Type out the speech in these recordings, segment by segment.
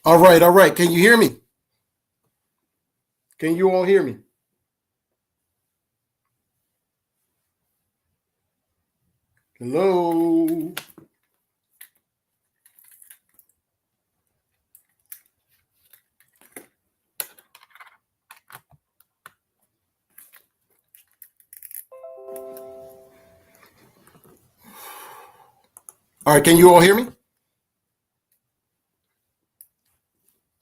All right, all right. Can you hear me? Can you all hear me? Hello. All right, can you all hear me?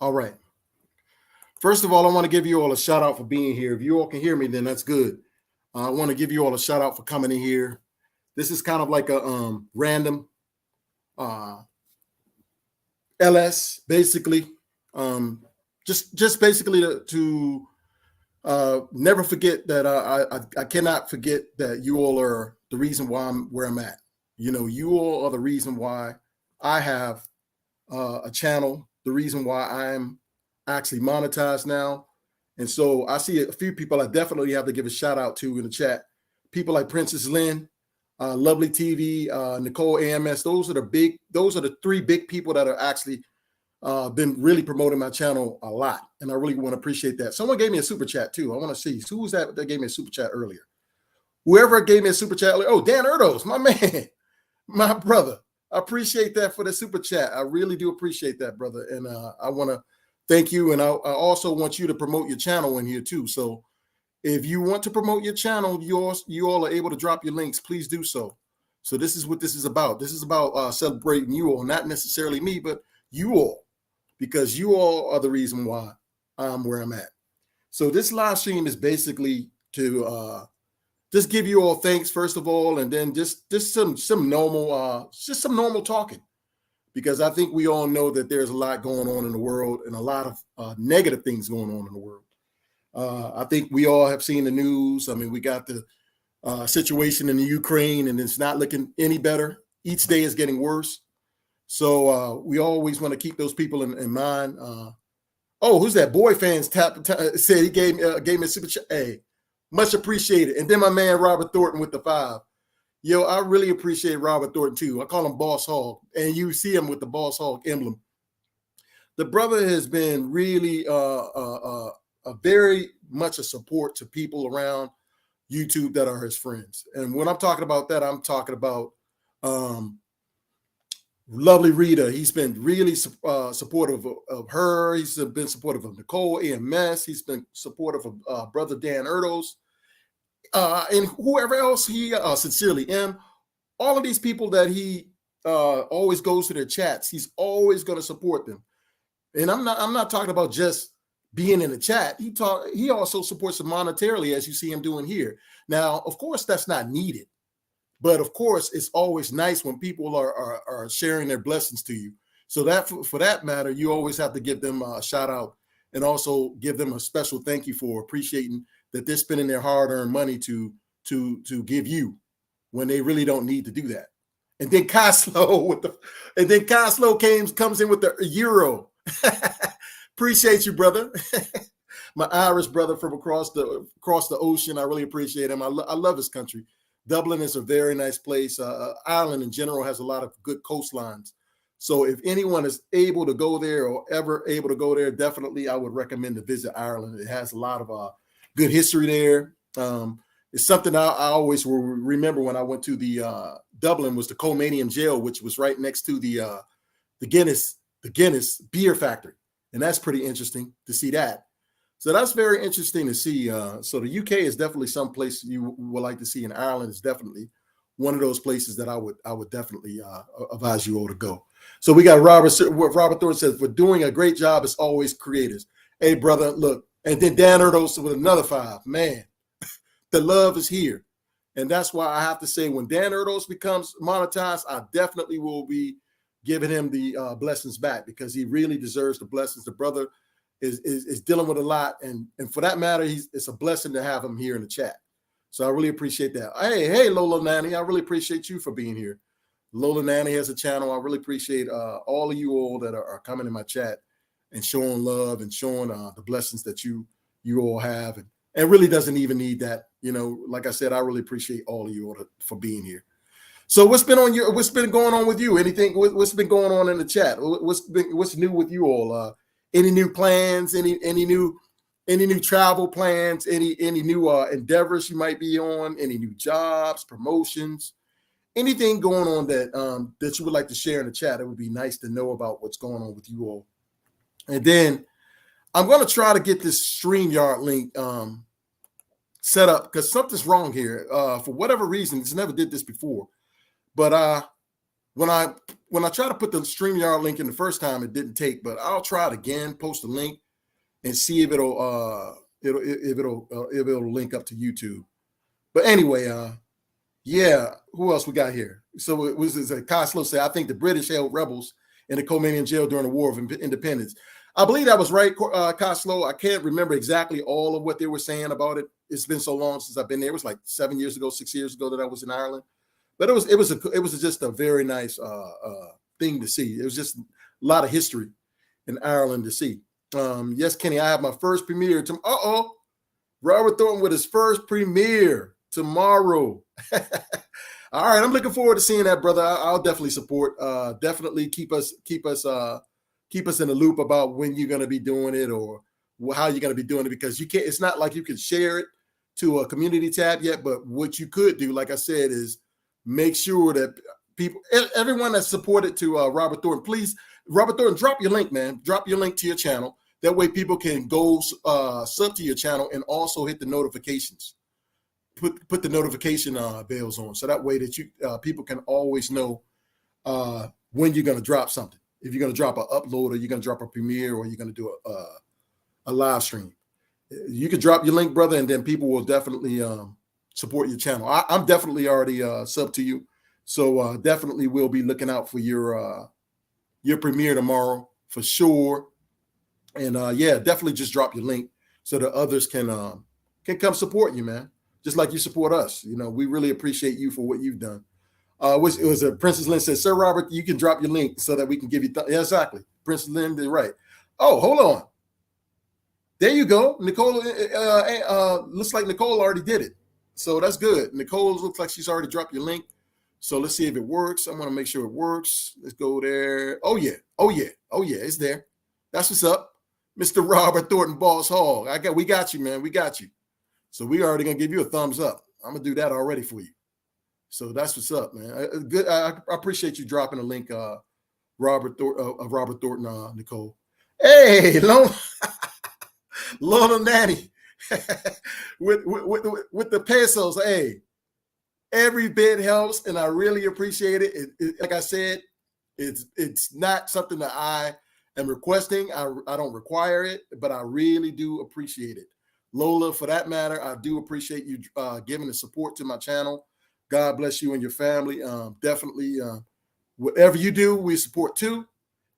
All right. First of all, I want to give you all a shout out for being here. If you all can hear me, then that's good. I want to give you all a shout out for coming in here. This is kind of like a random uh, LS, basically. Just basically to never forget that I cannot forget that you all are the reason why I'm where I'm at. You know, you all are the reason why I have a channel, the reason why I'm actually monetized now. And so I see a few people I definitely have to give a shout out to in the chat. People like Princess Lynn, Lovely TV, Nicole AMS. Those are the three big people that are actually been really promoting my channel a lot. And I really want to appreciate that. Someone gave me a super chat too. I want to see who was that gave me a super chat earlier. Whoever gave me a super chat earlier. Oh, Dan Erdos, my man, my brother. I appreciate that for the super chat. I really do appreciate that, brother. And I want to thank you. And I also want you to promote your channel in here too. So if you want to promote your channel, you all are able to drop your links. Please do so. So this is what this is about. This is about celebrating you all, not necessarily me, but you all, because you all are the reason why I'm where I'm at. So this live stream is basically to just give you all thanks first of all, and then just some normal talking, because I think we all know that there's a lot going on in the world and a lot of negative things going on in the world. I think we all have seen the news. I mean, we got the situation in the Ukraine, and it's not looking any better. Each day is getting worse. So we always want to keep those people in mind. Oh, who's that? Boy fans said he gave me a super chat. Hey, much appreciated. And then my man Robert Thornton with the 5. Yo, I really appreciate Robert Thornton too. I call him Boss Hog, and you see him with the Boss Hog emblem. The brother has been really a very much a support to people around YouTube that are his friends. And when I'm talking about that, I'm talking about Lovely Rita. He's been really supportive of her. He's been supportive of Nicole AMS. He's been supportive of brother Dan Erdos. And whoever else he Sincerely M. All of these people that he always goes to their chats, he's always going to support them. And I'm not talking about just being in the chat. He also supports them monetarily, as you see him doing here. Now, of course, that's not needed. But of course, it's always nice when people are sharing their blessings to you. So that for that matter, you always have to give them a shout out and also give them a special thank you for appreciating that they're spending their hard-earned money to give you when they really don't need to do that. And then Coslow comes in with the euro. Appreciate you, brother. My Irish brother from across the ocean. I really appreciate him. I love his country. Dublin is a very nice place. Ireland in general has a lot of good coastlines. So if anyone is able to go there or ever able to go there, definitely I would recommend to visit Ireland. It has a lot of good history there. It's something I always will remember when I went to the Dublin was the Colombian jail, which was right next to the Guinness beer factory. And that's pretty interesting to see that. So that's very interesting to see. So the UK is definitely some place you would like to see, and Ireland is definitely one of those places that I would definitely advise you all to go. So we got Robert Thornton says, for doing a great job as always, creators. Hey, brother, look. And then Dan Erdos with another 5. Man, the love is here. And that's why I have to say, when Dan Erdos becomes monetized, I definitely will be giving him the blessings back, because he really deserves the blessings. The brother is dealing with a lot. And for that matter, it's a blessing to have him here in the chat. So I really appreciate that. Hey, Lola Nanny, I really appreciate you for being here. Lola Nanny has a channel. I really appreciate all of you all that are coming in my chat and showing love and showing the blessings that you all have. And really doesn't even need that. You know, like I said, I really appreciate all of you all for being here. So what's been going on with you? Anything? What's been going on in the chat? What's new with you all? Any new plans? Any new travel plans? Any new endeavors you might be on? Any new jobs, promotions? Anything going on that you would like to share in the chat? It would be nice to know about what's going on with you all. And then I'm going to try to get this StreamYard link set up because something's wrong here. For whatever reason, it's never did this before. But when I tried to put the StreamYard link in the first time, it didn't take. But I'll try it again, post a link, and see if it'll link up to YouTube. But anyway, yeah, who else we got here? So it was Coslow said, I think the British held rebels in the Colombian jail during the War of Independence. I believe that was right, Coslow. I can't remember exactly all of what they were saying about it. It's been so long since I've been there. It was like 7 years ago, 6 years ago that I was in Ireland. But it was just a very nice thing to see. It was just a lot of history in Ireland to see. Yes, Kenny, I have my first premiere. Robert Thornton with his first premiere tomorrow. All right, I'm looking forward to seeing that, brother. I'll definitely support. Definitely keep us in the loop about when you're going to be doing it or how you're going to be doing it, because you can't. It's not like you can share it to a community tab yet. But what you could do, like I said, is make sure that everyone that's supported to Robert Thornton, please, Robert Thornton, drop your link, man. Drop your link to your channel. That way people can go sub to your channel and also hit the notifications. Put the notification bells on, so that way that you people can always know when you're going to drop something. If you're going to drop an upload, or you're going to drop a premiere, or you're going to do a live stream. You can drop your link, brother, and then people will definitely support your channel. I'm definitely already sub to you, so definitely will be looking out for your premiere tomorrow for sure. And yeah, definitely just drop your link so that others can come support you, man. Just like you support us. You know, we really appreciate you for what you've done. It was Princess Lynn said, Sir Robert, you can drop your link so that we can give you. Yeah, exactly. Princess Lynn did right. Oh, hold on. There you go. Nicole, looks like Nicole already did it. So that's good. Nicole looks like she's already dropped your link. So let's see if it works. I want to make sure it works. Let's go there. Oh, yeah. Oh, yeah. Oh, yeah. It's there. That's what's up. Mr. Robert Thornton, Boss Hall. We got you, man. We got you. So we already going to give you a thumbs up. I'm going to do that already for you. So that's what's up, man. Good. I appreciate you dropping a link, Robert Thornton, Nicole. Hey, Lona Nanny with the pesos. Hey, every bit helps, and I really appreciate it. Like I said, it's not something that I am requesting. I don't require it, but I really do appreciate it. Lola, for that matter, I do appreciate you giving the support to my channel. God bless you and your family. Definitely, whatever you do, we support too.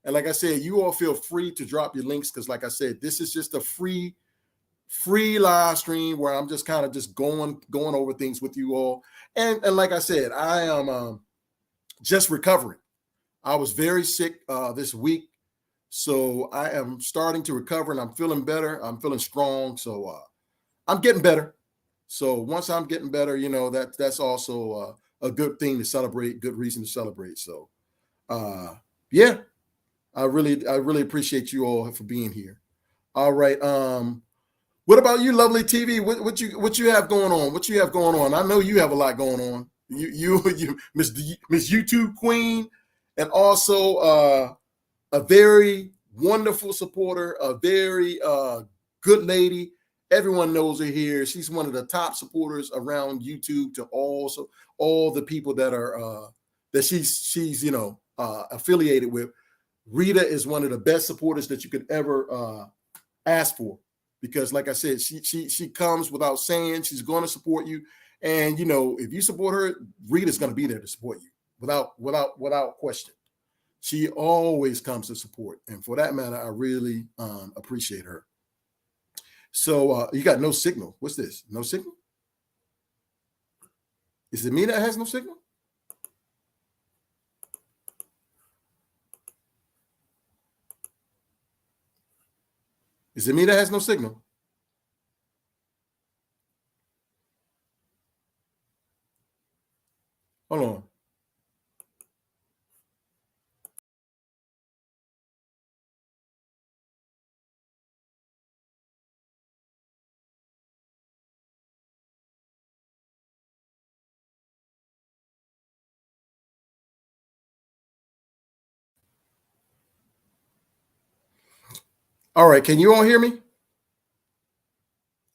And like I said, you all feel free to drop your links, because like I said, this is just a free live stream where I'm just kind of just going over things with you all. And like I said, I am just recovering. I was very sick this week, so I am starting to recover, and I'm feeling better. I'm feeling strong, so I'm getting better. So once I'm getting better, you know, that's also a good thing to celebrate, good reason to celebrate. So yeah, I really appreciate you all for being here. All right. What about you, Lovely TV? What you have going on? What you have going on? I know you have a lot going on. You Miss YouTube Queen, and also a very wonderful supporter, a very good lady. Everyone knows her here. She's one of the top supporters around YouTube to all the people that are that she's affiliated with. Rita is one of the best supporters that you could ever ask for, because like I said, she comes without saying she's going to support you. And you know, if you support her, Rita's going to be there to support you without question. She always comes to support, and for that matter, I really appreciate her. So you got no signal. What's this? No signal? Is it me that has no signal? Is it me that has no signal? Hold on. All right. Can you all hear me?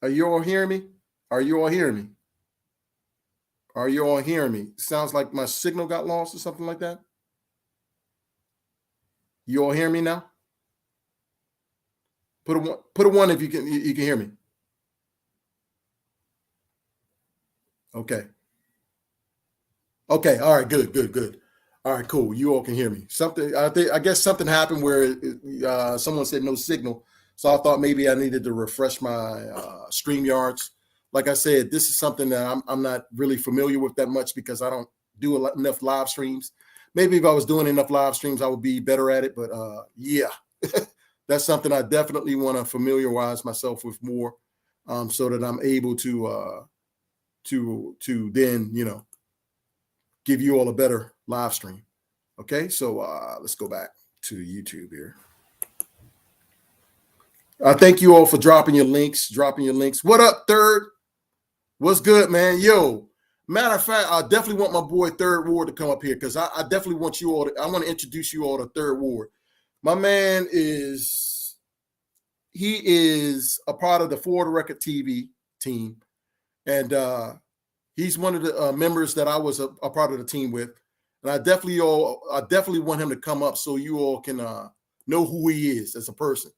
Are you all hearing me? Are you all hearing me? Are you all hearing me? Sounds like my signal got lost or something like that. You all hear me now? Put a one. Put a one if you can. You can hear me. Okay. Okay. All right. Good. Good. Good. All right. Cool. You all can hear me. Something. I guess something happened where someone said no signal, so I thought maybe I needed to refresh my StreamYards. Like I said, this is something that I'm not really familiar with that much because I don't do enough live streams. Maybe if I was doing enough live streams, I would be better at it. But yeah, that's something I definitely want to familiarize myself with more, so that I'm able to then give you all a better live stream. Okay, so let's go back to YouTube here. Thank you all for dropping your links. What up, Third? What's good, man? Yo, matter of fact, I definitely want my boy Third Ward to come up here because I definitely want you all I want to introduce you all to Third Ward. My man is a part of the For the Record TV team, and he's one of the members that I was a part of the team with. And I definitely want him to come up so you all can know who he is as a person.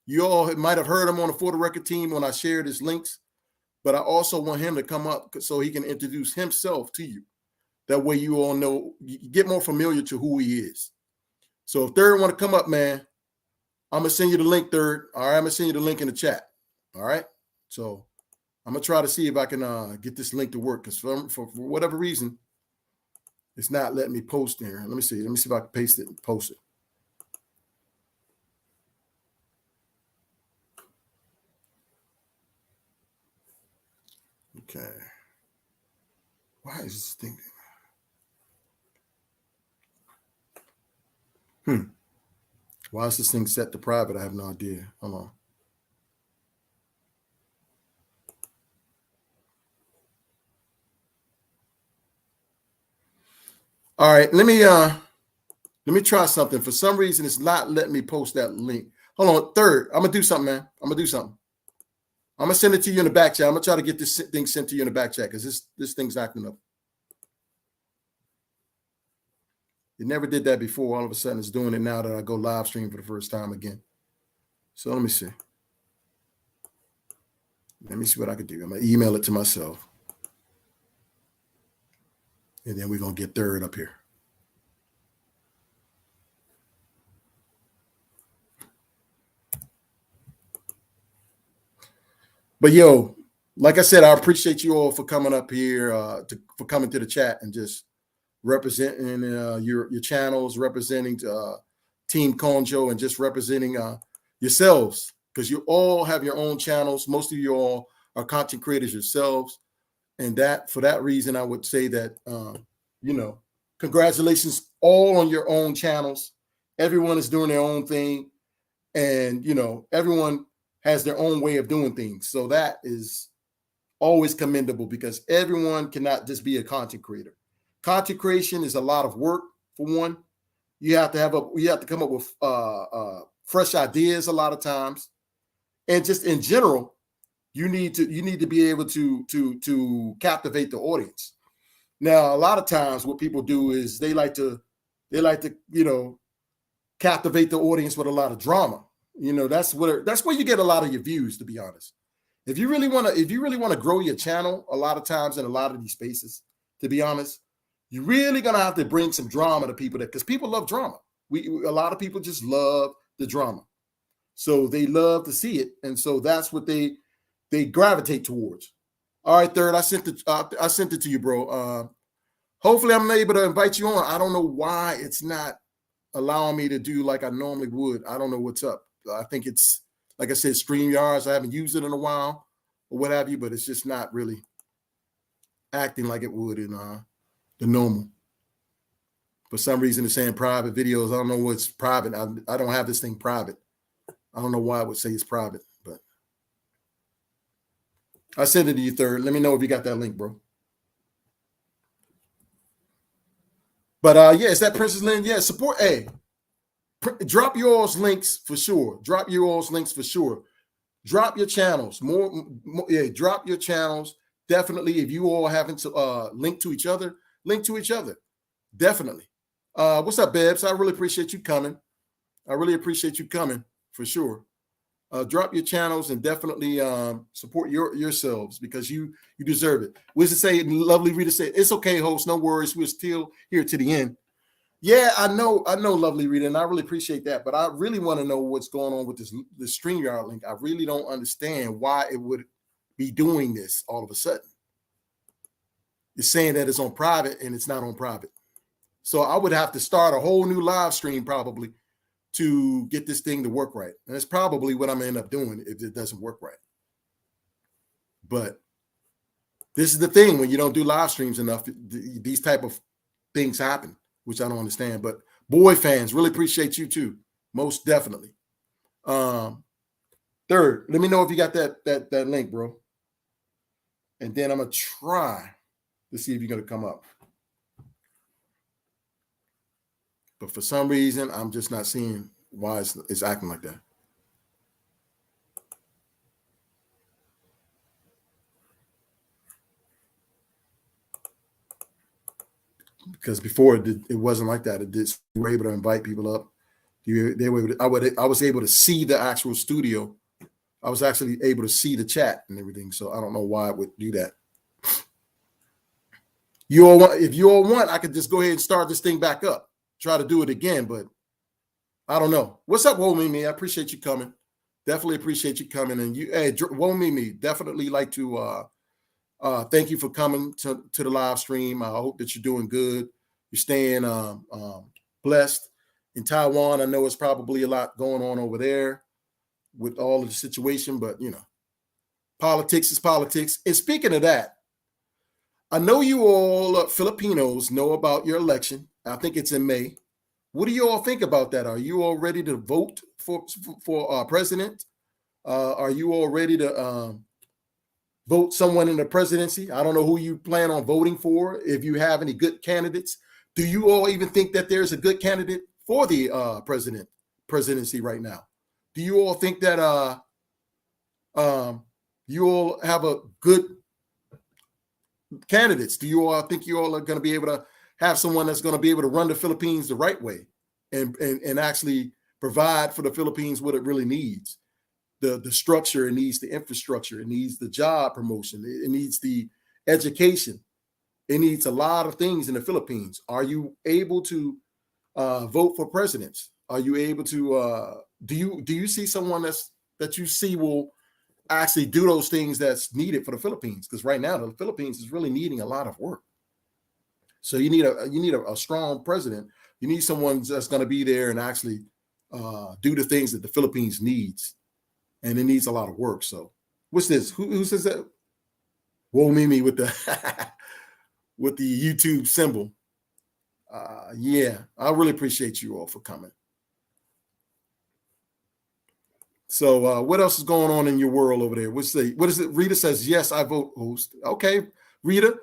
You all might have heard him on the For the Record team when I shared his links, but I also want him to come up so he can introduce himself to you. That way you all know, you get more familiar to who he is. So if Third want to come up, man, I'm going to send you the link, Third. All right, I'm going to send you the link in the chat. All right? So I'm going to try to see if I can get this link to work because for whatever reason, it's not letting me post there. Let me see. Let me see if I can paste it and post it. Okay. Why is this thing? Why is this thing set to private? I have no idea. Hold on. All right, let me try something. For some reason, it's not letting me post that link. Hold on, Third. I'm gonna do something, man. I'm gonna send it to you in the back chat. I'm gonna try to get this thing sent to you in the back chat because this thing's acting up. It never did that before. All of a sudden, it's doing it now that I go live stream for the first time again. So let me see. Let me see what I can do. I'm gonna email it to myself, and then we're gonna get Third up here. But yo, like I said, I appreciate you all for coming up here, for coming to the chat and just representing your channels, representing Team Conjo, and just representing yourselves, because you all have your own channels. Most of you all are content creators yourselves, and that for that reason, I would say that congratulations all on your own channels. Everyone is doing their own thing, and everyone has their own way of doing things. So that is always commendable because everyone cannot just be a content creator. Content creation is a lot of work. For one, you have to come up with fresh ideas a lot of times, and just in general, you need to be able to captivate the audience. Now, a lot of times, what people do is they like to captivate the audience with a lot of drama. That's where you get a lot of your views, to be honest. If you really want to grow your channel, a lot of times in a lot of these spaces, to be honest, you're really gonna have to bring some drama to people, because people love drama. A lot of people just love the drama, so they love to see it, and so that's what they gravitate towards. All right, Third, I sent it to you, bro. Hopefully, I'm able to invite you on. I don't know why it's not allowing me to do like I normally would. I don't know what's up. I think it's, like I said, StreamYards. I haven't used it in a while or what have you, but it's just not really acting like it would in the normal. For some reason, it's saying private videos. I don't know what's private. I don't have this thing private. I don't know why it would say it's private, but I sent it to you, Third. Let me know if you got that link, bro. But yeah, it's that Princess Lynn. Yeah, support. Hey, Drop your all's links for sure. Drop your all's links for sure. Drop your channels. Yeah, drop your channels. Definitely, if you all haven't link to each other, link to each other. Definitely. What's up, Babs? I really appreciate you coming. I really appreciate you coming for sure. Drop your channels and definitely support yourselves because you deserve it. What does it say? Lovely Rita said, "It's okay, host. No worries. We're still here to the end." Yeah, I know, Lovely Rita, and I really appreciate that. But I really want to know what's going on with the StreamYard link. I really don't understand why it would be doing this all of a sudden. It's saying that it's on private and it's not on private. So I would have to start a whole new live stream probably to get this thing to work right. And that's probably what I'm gonna end up doing if it doesn't work right. But this is the thing, when you don't do live streams enough, these type of things happen, which I don't understand. But boy fans, really appreciate you too. Most definitely. Third, let me know if you got that link, bro. And then I'm gonna try to see if you're gonna come up. But for some reason, I'm just not seeing why it's acting like that. Because before it wasn't like that. You were able to invite people up. I was able to see the actual studio. I was actually able to see the chat and everything. So I don't know why it would do that. If you all want, I could just go ahead and start this thing back up. Try to do it again, but I don't know. What's up, Womimi? I appreciate you coming. Definitely appreciate you coming. And hey, Womimi, definitely like to thank you for coming to the live stream. I hope that you're doing good. You're staying blessed. In Taiwan, I know it's probably a lot going on over there with all of the situation, but politics is politics. And speaking of that, I know you all Filipinos know about your election. I think it's in May. What do you all think about that? Are you all ready to vote for president? Are you all ready to vote someone in the presidency? I don't know who you plan on voting for. If you have any good candidates, do you all even think that there's a good candidate for the presidency right now? Do you all think that you all have a good candidates? Do you all think you all are going to be able to have someone that's going to be able to run the Philippines the right way and actually provide for the Philippines what it really needs? The structure, it needs the infrastructure, it needs the job promotion, it needs the education, it needs a lot of things in the Philippines. Are you able to vote for presidents? Are you able to do you see someone that you see will actually do those things that's needed for the Philippines? Because right now the Philippines is really needing a lot of work. So you need a strong president. You need someone that's going to be there and actually do the things that the Philippines needs, and it needs a lot of work. So what's this? Who says that? Whoa, Mimi with the with the YouTube symbol. Yeah, I really appreciate you all for coming. So what else is going on in your world over there? What is it? Rita says, yes, I vote, host. Okay, Rita,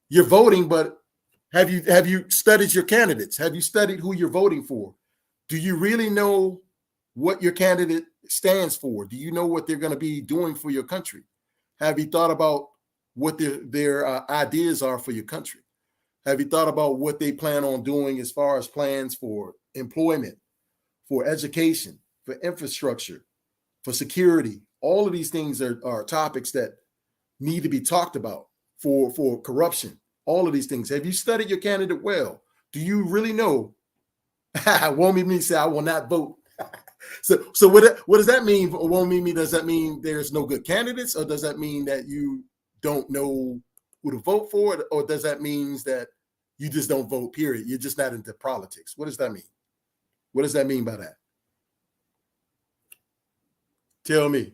you're voting, but have you studied your candidates? Have you studied who you're voting for? Do you really know what your candidate stands for? Do you know what they're going to be doing for your country? Have you thought about what their ideas are for your country? Have you thought about what they plan on doing as far as plans for employment, for education, for infrastructure, for security? All of these things are topics that need to be talked about. For corruption, all of these things. Have you studied your candidate well? Do you really know? Won't me say I will not vote. So what does that mean? Won't me? Does that mean there's no good candidates, or does that mean that you don't know who to vote for, or does that mean that you just don't vote? Period. You're just not into politics. What does that mean? What does that mean by that? Tell me.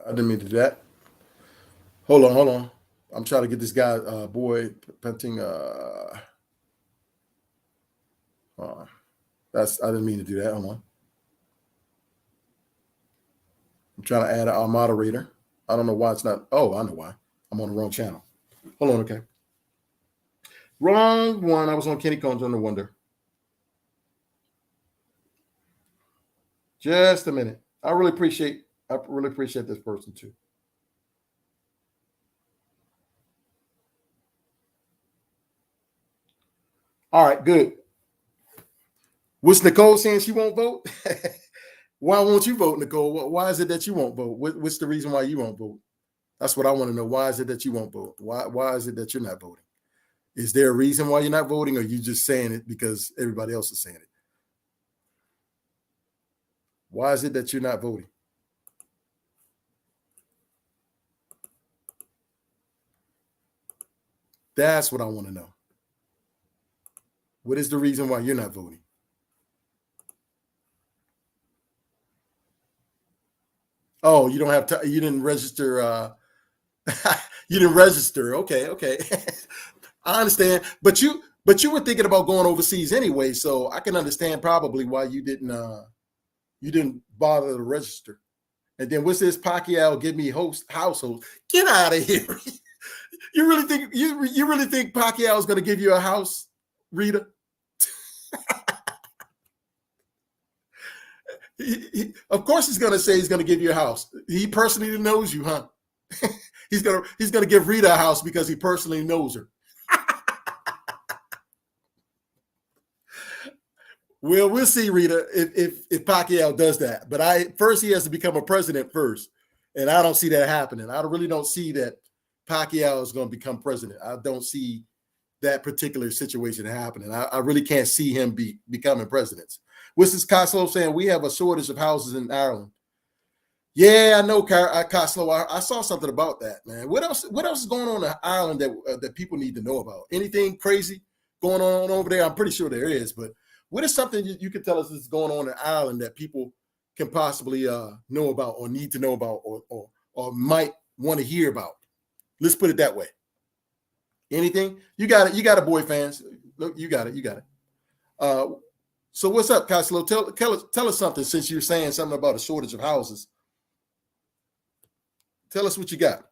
I didn't mean to do that. Hold on. I'm trying to get this guy, boy, painting. I didn't mean to do that. Hold on. I'm trying to add our moderator. I don't know why it's not. Oh, I know why. I'm on the wrong channel. Hold on, okay. Wrong one. I was on Kenny Combs on the Wonder. Just a minute. I really appreciate this person too. All right, good. What's Nicole saying she won't vote? Why won't you vote, Nicole? Why is it that you won't vote? What's the reason why you won't vote? That's what I want to know. Why is it that you won't vote? Why is it that you're not voting? Is there a reason why you're not voting, or are you just saying it because everybody else is saying it? Why is it that you're not voting? That's what I want to know. What is the reason why you're not voting? Oh, you don't have you didn't register. You didn't register. Okay. I understand, but you were thinking about going overseas anyway, so I can understand probably why you didn't bother to register. And then what's this Pacquiao give me household? Get out of here! You really think you really think Pacquiao is going to give you a house, Rita? Of course he's going to say he's going to give you a house. He personally knows you, huh? he's gonna give Rita a house because he personally knows her. Well, we'll see, Rita, if Pacquiao does that. But first he has to become a president first, and I don't see that happening. I really don't see that Pacquiao is going to become president. I don't see that particular situation happening. I really can't see him becoming president. What's this Coslow saying? We have a shortage of houses in Ireland. Yeah, I know, Coslow. I saw something about that, man. What else is going on in Ireland that people need to know about? Anything crazy going on over there? I'm pretty sure there is, but what is something you could tell us is going on in Ireland that people can possibly know about or need to know about or might want to hear about? Let's put it that way. Anything? You got it. You got it, boy fans. Look, you got it. So what's up, Coslow? Tell us something, since you're saying something about a shortage of houses. Tell us what you got.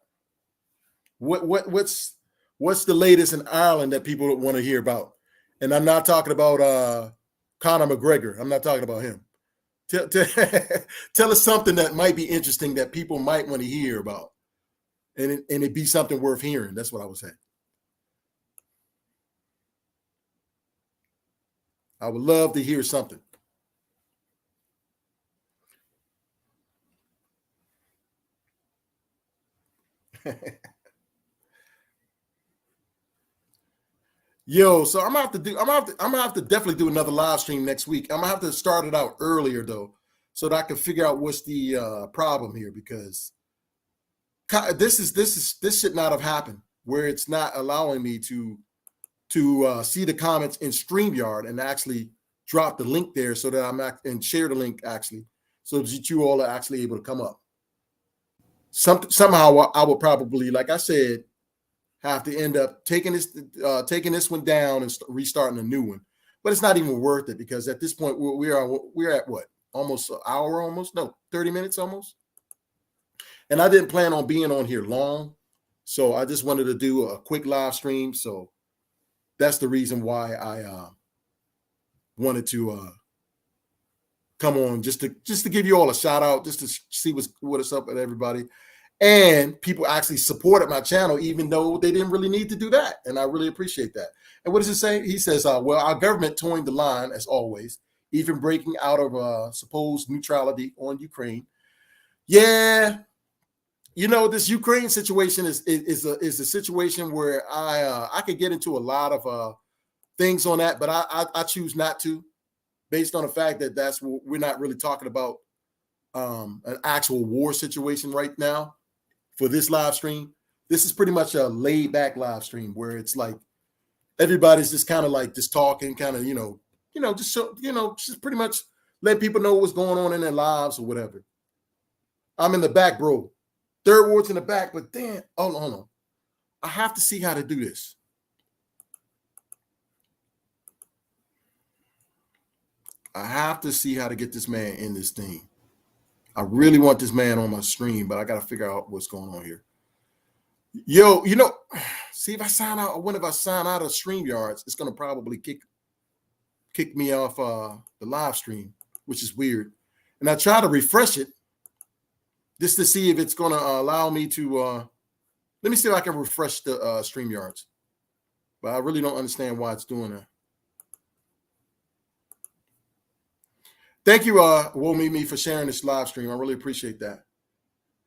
What's the latest in Ireland that people want to hear about? And I'm not talking about Conor McGregor. I'm not talking about him. Tell us something that might be interesting that people might want to hear about, and it be something worth hearing. That's what I was saying. I would love to hear something. Yo, so I'm gonna have to definitely do another live stream next week. I'm gonna have to start it out earlier though, so that I can figure out what's the problem here, because this should not have happened, where it's not allowing me to see the comments in StreamYard and actually drop the link there, so that and share the link actually, so that you all are actually able to come up. Somehow I will probably, like I said, have to end up taking this one down and restarting a new one. But it's not even worth it, because at this point we're at what, almost an hour, almost, no, 30 minutes almost. And I didn't plan on being on here long, so I just wanted to do a quick live stream. So that's the reason why I wanted to come on, just to give you all a shout out, just to see what's up with everybody. And people actually supported my channel, even though they didn't really need to do that. And I really appreciate that. And what does it say? He says, well, our government towing the line, as always, even breaking out of supposed neutrality on Ukraine. Yeah, this Ukraine situation is a situation where I could get into a lot of things on that, but I choose not to, based on the fact that we're not really talking about an actual war situation right now. For this live stream, this is pretty much a laid back live stream, where it's like everybody's just kind of like just talking, kind of, just pretty much let people know what's going on in their lives or whatever. I'm in the back, bro. Third ward's in the back, but damn, hold on. I have to see how to do this. I have to see how to get this man in this thing. I really want this man on my stream, but I got to figure out what's going on here. Yo, See if I sign out. When if I sign out of StreamYards, it's gonna probably kick me off the live stream, which is weird. And I try to refresh it just to see if it's gonna allow me to. Let me see if I can refresh the StreamYards. But I really don't understand why it's doing that. Thank you, Womimi, for sharing this live stream. I really appreciate that.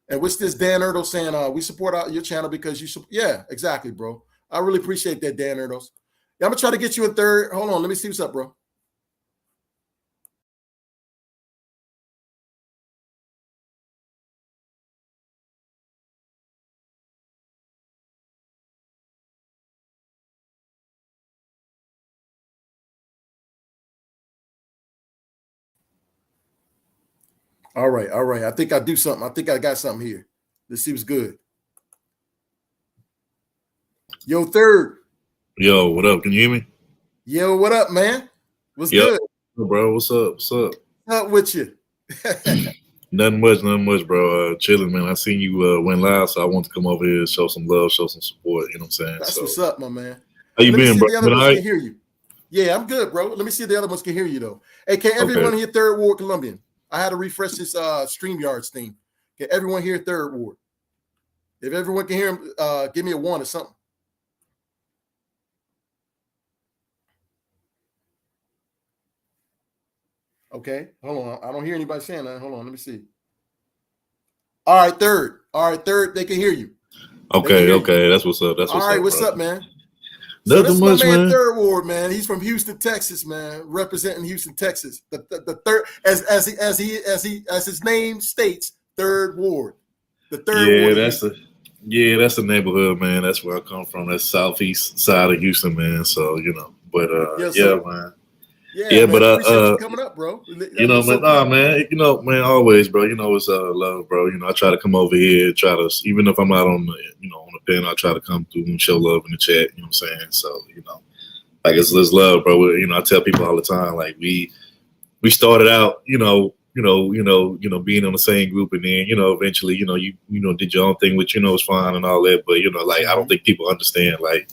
And what's this Dan Erdos saying? We support your channel because you yeah, exactly, bro. I really appreciate that, Dan Erdos. Yeah, I'm gonna try to get you a third. Hold on, let me see what's up, bro. All right, all right. I think I do something. I think I got something here. Let's see what's good. Yo, third. Yo, what up? Can you hear me? Yo, what up, man? What's good? Bro, what's up? What's up? What's up with you? Nothing much, bro. Chilling, man. I seen you went live, so I want to come over here, show some love, show some support. You know what I'm saying? That's what's up, my man. How you been, bro? The other ones can hear you. Yeah, I'm good, bro. Let me see if the other ones can hear you, though. Hey, can everyone hear Third Ward Colombian? I had to refresh this StreamYards thing. Can everyone hear Third Ward? If everyone can hear him, give me a 1 or something. Okay, hold on. I don't hear anybody saying that. Hold on, let me see. All right, third. They can hear you. Okay, that's what's up. That's what's up. All right, what's up, man? Nothing much, my man, man. Third Ward, man. He's from Houston, Texas, man. Representing Houston, Texas. The third, as his name states, Third Ward. The third ward. That's the neighborhood, man. That's where I come from. That's southeast side of Houston, man. So but man. Yeah, man, appreciate you coming up, bro. Man, always, bro. It's love, bro. I try to come over here, even if I'm out on the, on the pen, I try to come through and show love in the chat. You know what I'm saying? So, like it's love, bro. I tell people all the time, like we started out, being on the same group, and then, eventually, you did your own thing, which was fine and all that. But I don't think people understand like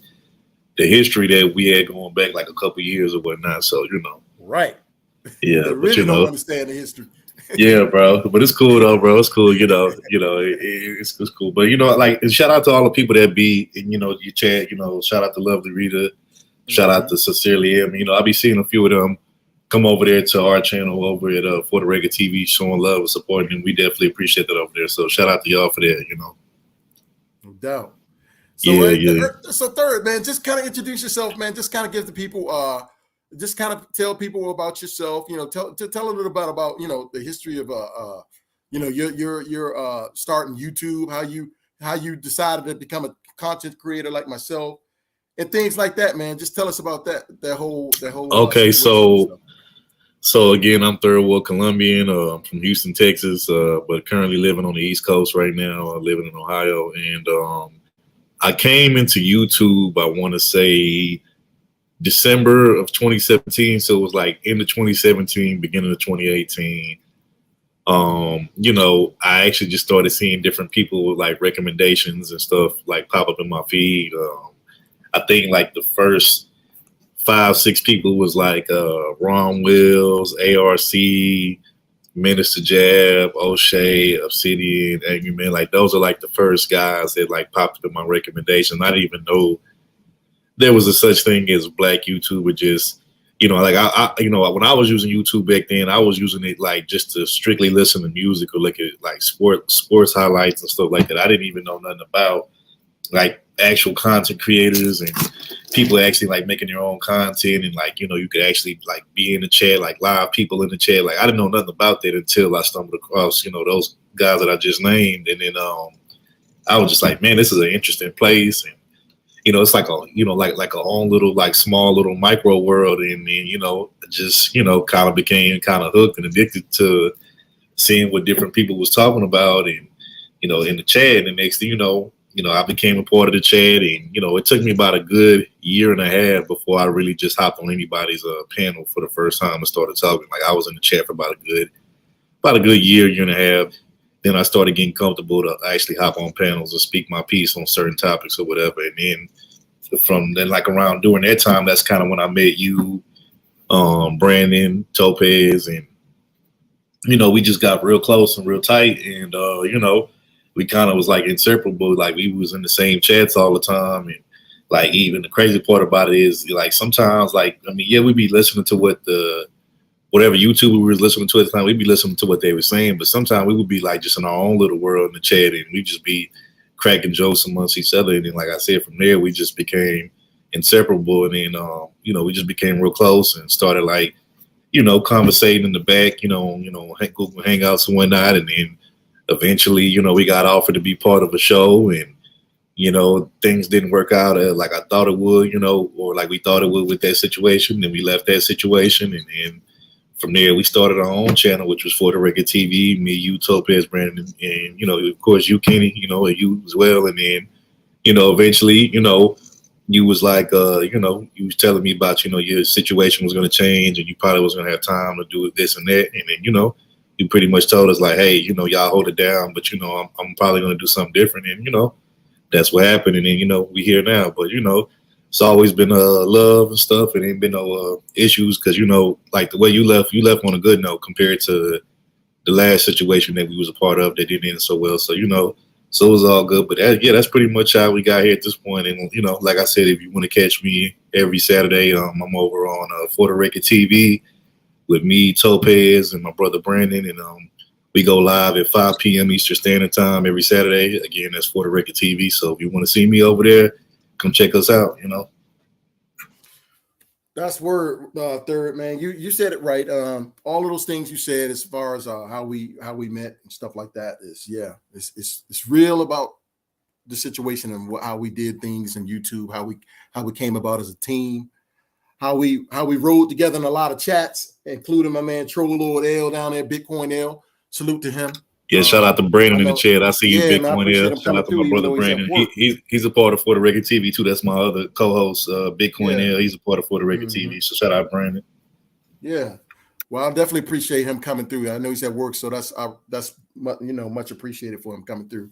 the history that we had going back like a couple years or whatnot. So, right. Yeah. They really don't understand the history. Yeah, bro. But it's cool though, bro. It's cool. It's cool. But like, shout out to all the people that be in, your chat, shout out to Lovely Rita, shout out to Sincerely M. I be seeing a few of them come over there to our channel over at For the Regular TV, showing love and supporting, and we definitely appreciate that over there. So shout out to y'all for that, No doubt. So, so third, man, just kind of introduce yourself, man. Just kind of give the people, just kind of tell people about yourself. Tell a little bit about the history of your starting YouTube, how you decided to become a content creator like myself, and things like that, man. Just tell us about that whole. Okay, so again, I'm Third Ward Colombian. I'm from Houston, Texas, but currently living on the East Coast right now. Living in Ohio, and I came into YouTube, I want to say December of 2017. So it was like end of 2017, beginning of 2018. I actually just started seeing different people with like recommendations and stuff like pop up in my feed. I think like the first 5-6 people was like Ron Wills, ARC, Minister Jab, O'Shea, Obsidian, Angry Man. Like those are like the first guys that like popped up in my recommendation. I didn't even know there was a such thing as black YouTuber. Just like I when I was using YouTube back then, I was using it like just to strictly listen to music or look at like sports highlights and stuff like that. I didn't even know nothing about like actual content creators and people actually like making their own content, and like you could actually like be in the chat, like live people in the chat. Like I didn't know nothing about that until I stumbled across those guys that I just named, and then I was just like, man, this is an interesting place, and it's like a like a own little like small little micro world, and then just kind of became kind of hooked and addicted to seeing what different people was talking about, and in the chat. And the next thing I became a part of the chat, and it took me about a good year and a half before I really just hopped on anybody's panel for the first time and started talking. Like I was in the chat for about a good year and a half. Then I started getting comfortable to actually hop on panels and speak my piece on certain topics or whatever. And then from then, like around during that time, that's kind of when I met you, Brandon, Topaz, and we just got real close and real tight, and we kind of was like inseparable. Like we was in the same chats all the time, and like even the crazy part about it is like sometimes like yeah, we'd be listening to whatever YouTube we were listening to at the time, we'd be listening to what they were saying, but sometimes we would be like just in our own little world in the chat, and we'd just be cracking jokes amongst each other. And then, like I said, from there, we just became inseparable. And then, we just became real close and started like, conversating in the back, Google Hangouts and whatnot. And then eventually, we got offered to be part of a show, and, things didn't work out like I thought it would, or like we thought it would with that situation. Then we left that situation, and then from there, we started our own channel, which was For the Record TV. Me, you, Topaz, Brandon, and of course, you, Kenny, and you as well. And then, eventually, you was like, you was telling me about, your situation was going to change, and you probably was going to have time to do this and that. And then, you pretty much told us like, hey, y'all hold it down, but I'm probably going to do something different. And that's what happened. And then we here now. But it's always been love and stuff, and ain't been no issues, because like the way you left on a good note compared to the last situation that we was a part of that didn't end so well. So so it was all good. But that's pretty much how we got here at this point. And like I said, if you want to catch me every Saturday, I'm over on For the Record TV with me, Topaz, and my brother Brandon, and we go live at 5 p.m. Eastern Standard Time every Saturday. Again, that's For the Record TV. So if you want to see me over there, come check us out. That's word, Third, man. You said it right. All of those things you said as far as how we met and stuff like that is, it's real about the situation and how we did things in YouTube, how we came about as a team, how we rode together in a lot of chats, including my man Troll Lord L down there, Bitcoin L. Salute to him. Yeah, shout out to Brandon in the chat. I see you, Bitcoin L. Shout out to my brother Brandon. He's a part of For the Record TV too. That's my other co-host, Bitcoin L. He's a part of For the Record TV. So shout out Brandon. Yeah, well, I definitely appreciate him coming through. I know he's at work, so that's much appreciated for him coming through.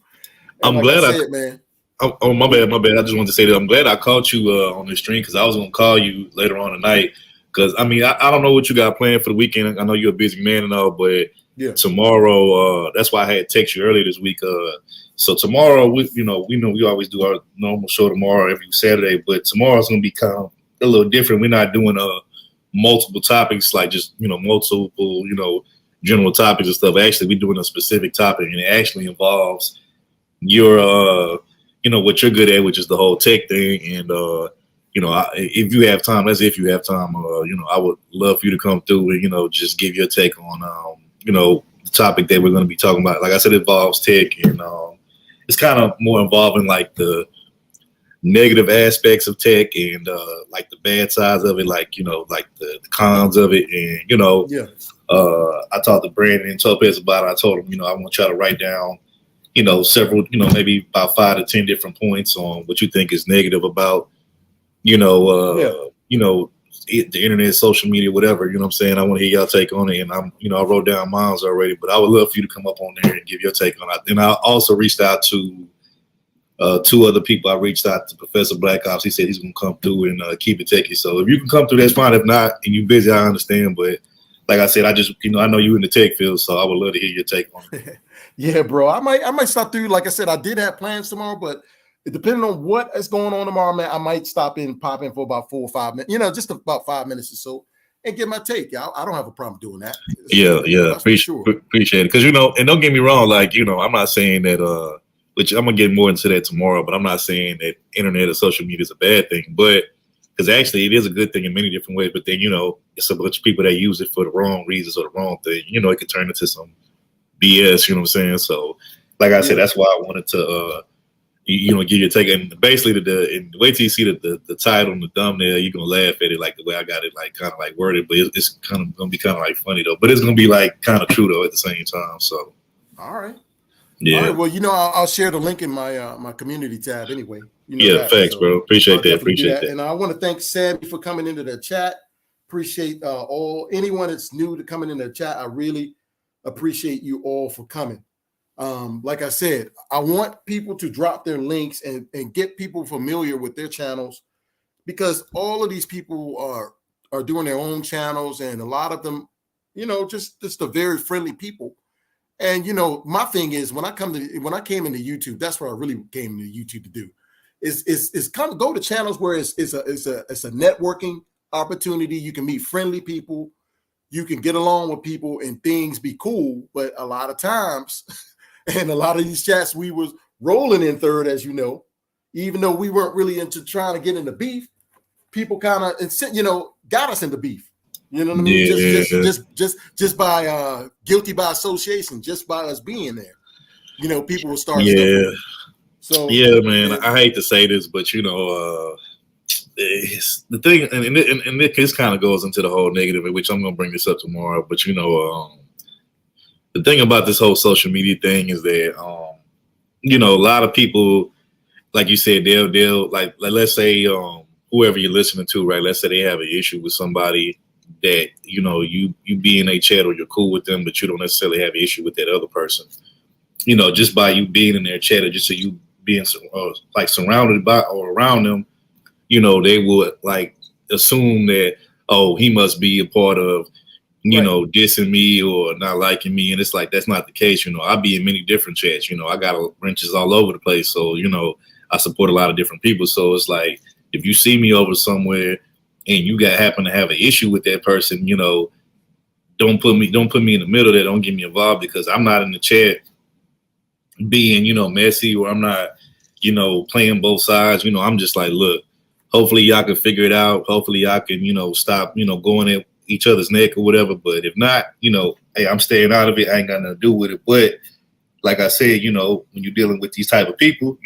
And I'm glad I said, man. Oh, my bad. I just wanted to say that I'm glad I caught you on the stream, because I was gonna call you later on tonight. Because I don't know what you got planned for the weekend. I know you're a busy man and all, but tomorrow, that's why I had text you earlier this week. So tomorrow, we always do our normal show tomorrow every Saturday, but tomorrow's gonna be kind of a little different. We're not doing multiple topics, like just multiple general topics and stuff. Actually, we're doing a specific topic, and it actually involves your what you're good at, which is the whole tech thing. And if you have time, I would love for you to come through and just give your take on the topic that we're going to be talking about. Like I said, it involves tech, and it's kind of more involving like the negative aspects of tech, and like the bad sides of it, like like the cons of it. And I talked to Brandon and Topaz about it. I told him I want to try to write down several, maybe about 5 to 10 different points on what you think is negative about, the internet, social media, whatever, you know what I'm saying? I want to hear y'all take on it. And I wrote down mine already, but I would love for you to come up on there and give your take on it. And I also reached out to 2 other people. I reached out to Professor Black Ops. He said he's going to come through and keep it techie. So if you can come through, that's fine. If not, and you're busy, I understand. But like I said, I just, I know you in the tech field, so I would love to hear your take on it. Yeah, bro. I might stop through. Like I said, I did have plans tomorrow, but depending on what is going on tomorrow, man, I might pop in for about 4 or 5 minutes, just about 5 minutes or so, and get my take. I don't have a problem doing that. Appreciate it. Because, and don't get me wrong, like, I'm not saying that, which I'm going to get more into that tomorrow, but I'm not saying that internet or social media is a bad thing, but because actually it is a good thing in many different ways, but then, it's a bunch of people that use it for the wrong reasons or the wrong thing. It could turn into some BS, you know what I'm saying? So, like I said, that's why I wanted to, give your take. And basically, and wait till you see the title and the thumbnail, you're gonna laugh at it, like the way I got it, like kind of like worded. But it's kind of gonna be kind of like funny though. But it's gonna be like kind of true though at the same time. So, all right, yeah. All right, well, I'll share the link in my my community tab anyway. Thanks, bro. Appreciate that. And I want to thank Sammy for coming into the chat. Appreciate anyone that's new to coming in the chat. I really appreciate you all for coming. Like I said, I want people to drop their links and get people familiar with their channels because all of these people are doing their own channels, and a lot of them, just the very friendly people. And my thing is, when I came into YouTube, that's what I really came into YouTube to do. Is kind of go to channels where it's a networking opportunity. You can meet friendly people, you can get along with people, and things be cool. But a lot of times, and a lot of these chats, we was rolling in third, as you know, even though we weren't really into trying to get into beef. People kind of, got us into beef. You know what I mean? Yeah. Just by guilty by association, just by us being there. People will start stuff. Yeah. So yeah, man. I hate to say this, but it's the thing, and this kind of goes into the whole negative, which I'm gonna bring this up tomorrow. But the thing about this whole social media thing is that a lot of people, like you said, they'll like let's say whoever you're listening to, right? Let's say they have an issue with somebody that you be in a chat or you're cool with them, but you don't necessarily have an issue with that other person. Just by you being in their chat or just so you being like surrounded by or around them, they would like assume that, oh, he must be a part of dissing me or not liking me, and it's like that's not the case. I be in many different chats. I got wrenches all over the place, so I support a lot of different people. So it's like if you see me over somewhere and you happen to have an issue with that person, don't put me in the middle there. Don't get me involved, because I'm not in the chat being messy, or I'm not playing both sides. I'm just like, look, hopefully y'all can figure it out. Hopefully y'all can stop going at each other's neck or whatever. But if not, hey, I'm staying out of it. I ain't got nothing to do with it. But like I said, when you're dealing with these type of people,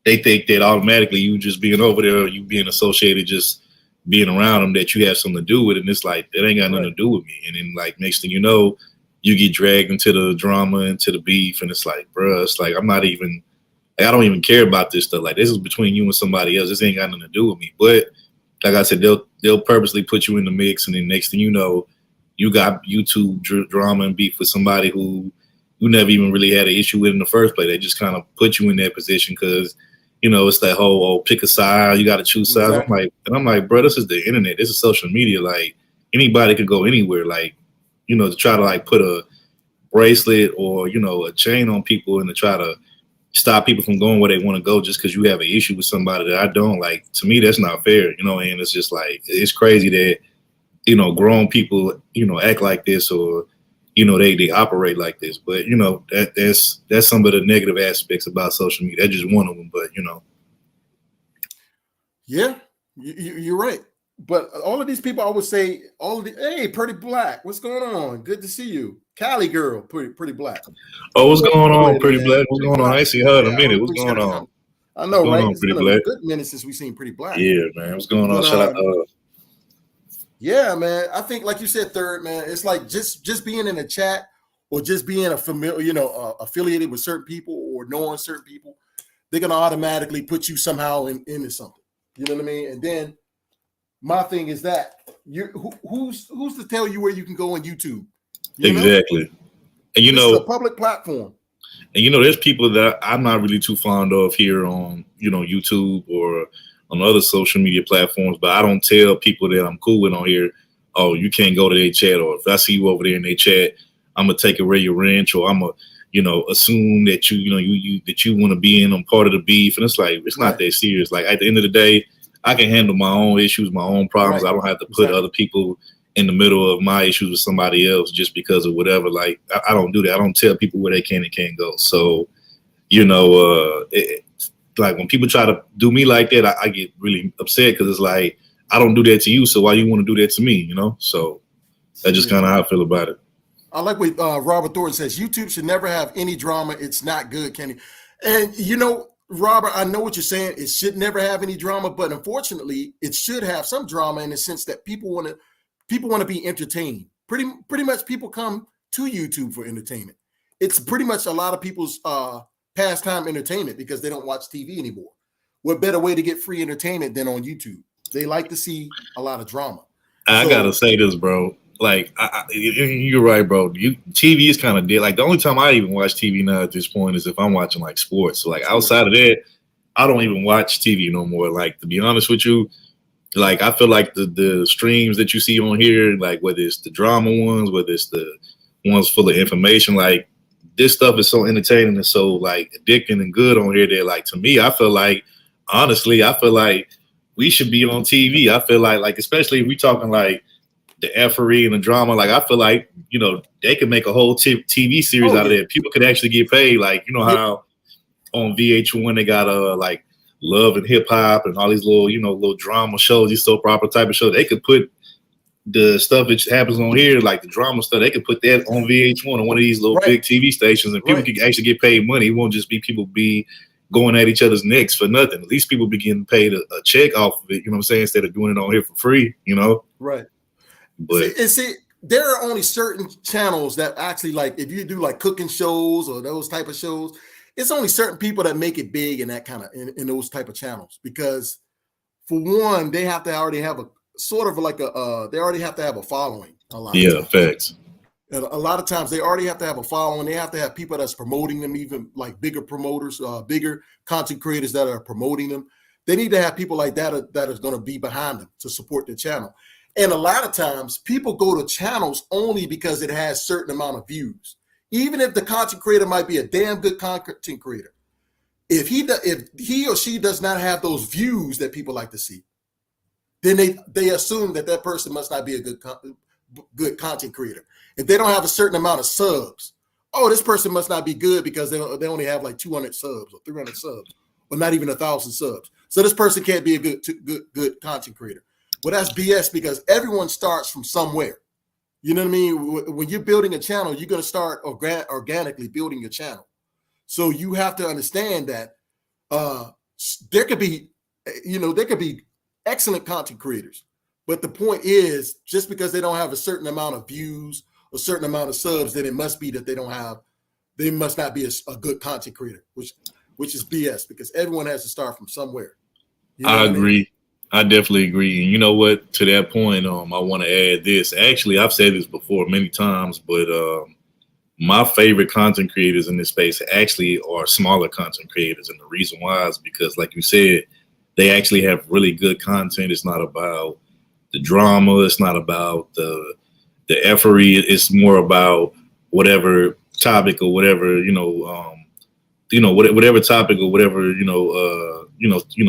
they think that automatically you just being over there, or you being associated, just being around them, that you have something to do with it. And it's like, it ain't got nothing to do with me. And then like next thing you know, you get dragged into the drama, into the beef. And it's like, bruh, it's like, I don't even care about this stuff. Like, this is between you and somebody else. This ain't got nothing to do with me. But like I said, they'll purposely put you in the mix. And then next thing you know, you got YouTube drama and beef with somebody who you never even really had an issue with in the first place. They just kind of put you in that position because, it's that whole, pick a side, you got to choose sides. Exactly. I'm like, bro, this is the internet. This is social media. Like, anybody could go anywhere. Like, to try to like put a bracelet or, a chain on people and to try to stop people from going where they want to go just because you have an issue with somebody that I don't like. To me, that's not fair, and it's just like, it's crazy that, grown people, act like this, or, they operate like this. But, that's some of the negative aspects about social media. That's just one of them, but, Yeah, you're right. But all of these people, I would say, hey, Pretty Black, what's going on? Good to see you. Cali girl, pretty Black. Oh, what's going on, Pretty Black? What's going on? I ain't seen her in a minute. What's going on? I know, right? It's been a good minute since we've seen Pretty Black. Yeah, man. What's going on? Shout out. Yeah, man. I think, like you said, third, man, it's like just being in a chat or just being a familiar, affiliated with certain people or knowing certain people, they're gonna automatically put you somehow into something. You know what I mean? And then my thing is that who's to tell you where you can go on YouTube? Exactly. And it's a public platform. And there's people that I'm not really too fond of here on YouTube or on other social media platforms, but I don't tell people that I'm cool with on here, oh, you can't go to their chat, or if I see you over there in their chat, I'm gonna take away your wrench, or I'm gonna assume that you want to be in on part of the beef. And it's like, it's not that serious. Like, at the end of the day, I can handle my own issues, my own problems. Right. I don't have to put other people in the middle of my issues with somebody else just because of whatever. Like, I don't do that. I don't tell people where they can and can't go. So, like when people try to do me like that, I get really upset because it's like, I don't do that to you, so why you want to do that to me, So that's just kind of how I feel about it. I like what Robert Thornton says. YouTube should never have any drama. It's not good, Kenny. And, Robert, I know what you're saying. It should never have any drama, but unfortunately, it should have some drama in the sense that people want to be entertained. Pretty much people come to YouTube for entertainment. It's pretty much a lot of people's pastime entertainment because they don't watch TV anymore. What better way to get free entertainment than on YouTube? They like to see a lot of drama. I gotta say this, bro. Like, you're right, bro. TV is kind of dead. Like, the only time I even watch TV now at this point is if I'm watching like sports. So, like, outside of that, I don't even watch TV no more. Like, to be honest with you, like I feel like the streams that you see on here, like whether it's the drama ones, whether it's the ones full of information, like this stuff is so entertaining and so like addicting and good on here that like to me, I feel like honestly, I feel like we should be on TV. I feel like especially if we talking like the effery and the drama, like I feel like, you know, they could make a whole TV series out of that. People could actually get paid. Like, you know how on VH1 they got like Love and Hip Hop and all these little, you know, little drama shows, these soap opera type of shows. They could put the stuff that happens on here, like the drama stuff, they could put that on VH1 on one of these little big TV stations, and people could actually get paid money. It won't just be people be going at each other's necks for nothing. At least people be getting paid a check off of it, you know what I'm saying, instead of doing it on here for free, you know? Right. But see, there are only certain channels that actually, like, if you do like cooking shows or those type of shows, it's only certain people that make it big in that kind of in those type of channels, because for one, they have to already have a sort of like they already have to have a following. A lot of times. Facts. And a lot of times they already have to have a following. They have to have people that's promoting them, even like bigger promoters, bigger content creators that are promoting them. They need to have people like that that is going to be behind them to support their channel. And a lot of times people go to channels only because it has certain amount of views. Even if the content creator might be a damn good content creator, if he or she does not have those views that people like to see, then they assume that person must not be a good content creator. If they don't have a certain amount of subs, oh, this person must not be good because they only have like 200 subs or 300 subs or not even 1,000 subs. So this person can't be a good content creator. Well, that's BS, because everyone starts from somewhere. You know what I mean? When you're building a channel, you're going to start organically building your channel. So you have to understand that there could be excellent content creators. But the point is, just because they don't have a certain amount of views, a certain amount of subs, then it must be that they must not be a good content creator, which is BS, because everyone has to start from somewhere. You know I agree. I mean? I definitely agree. And you know what? To that point, I want to add this. Actually, I've said this before many times, but my favorite content creators in this space actually are smaller content creators. And the reason why is because, like you said, they actually have really good content. It's not about the drama. It's not about the effery. It's more about whatever topic or whatever, whatever topic or whatever,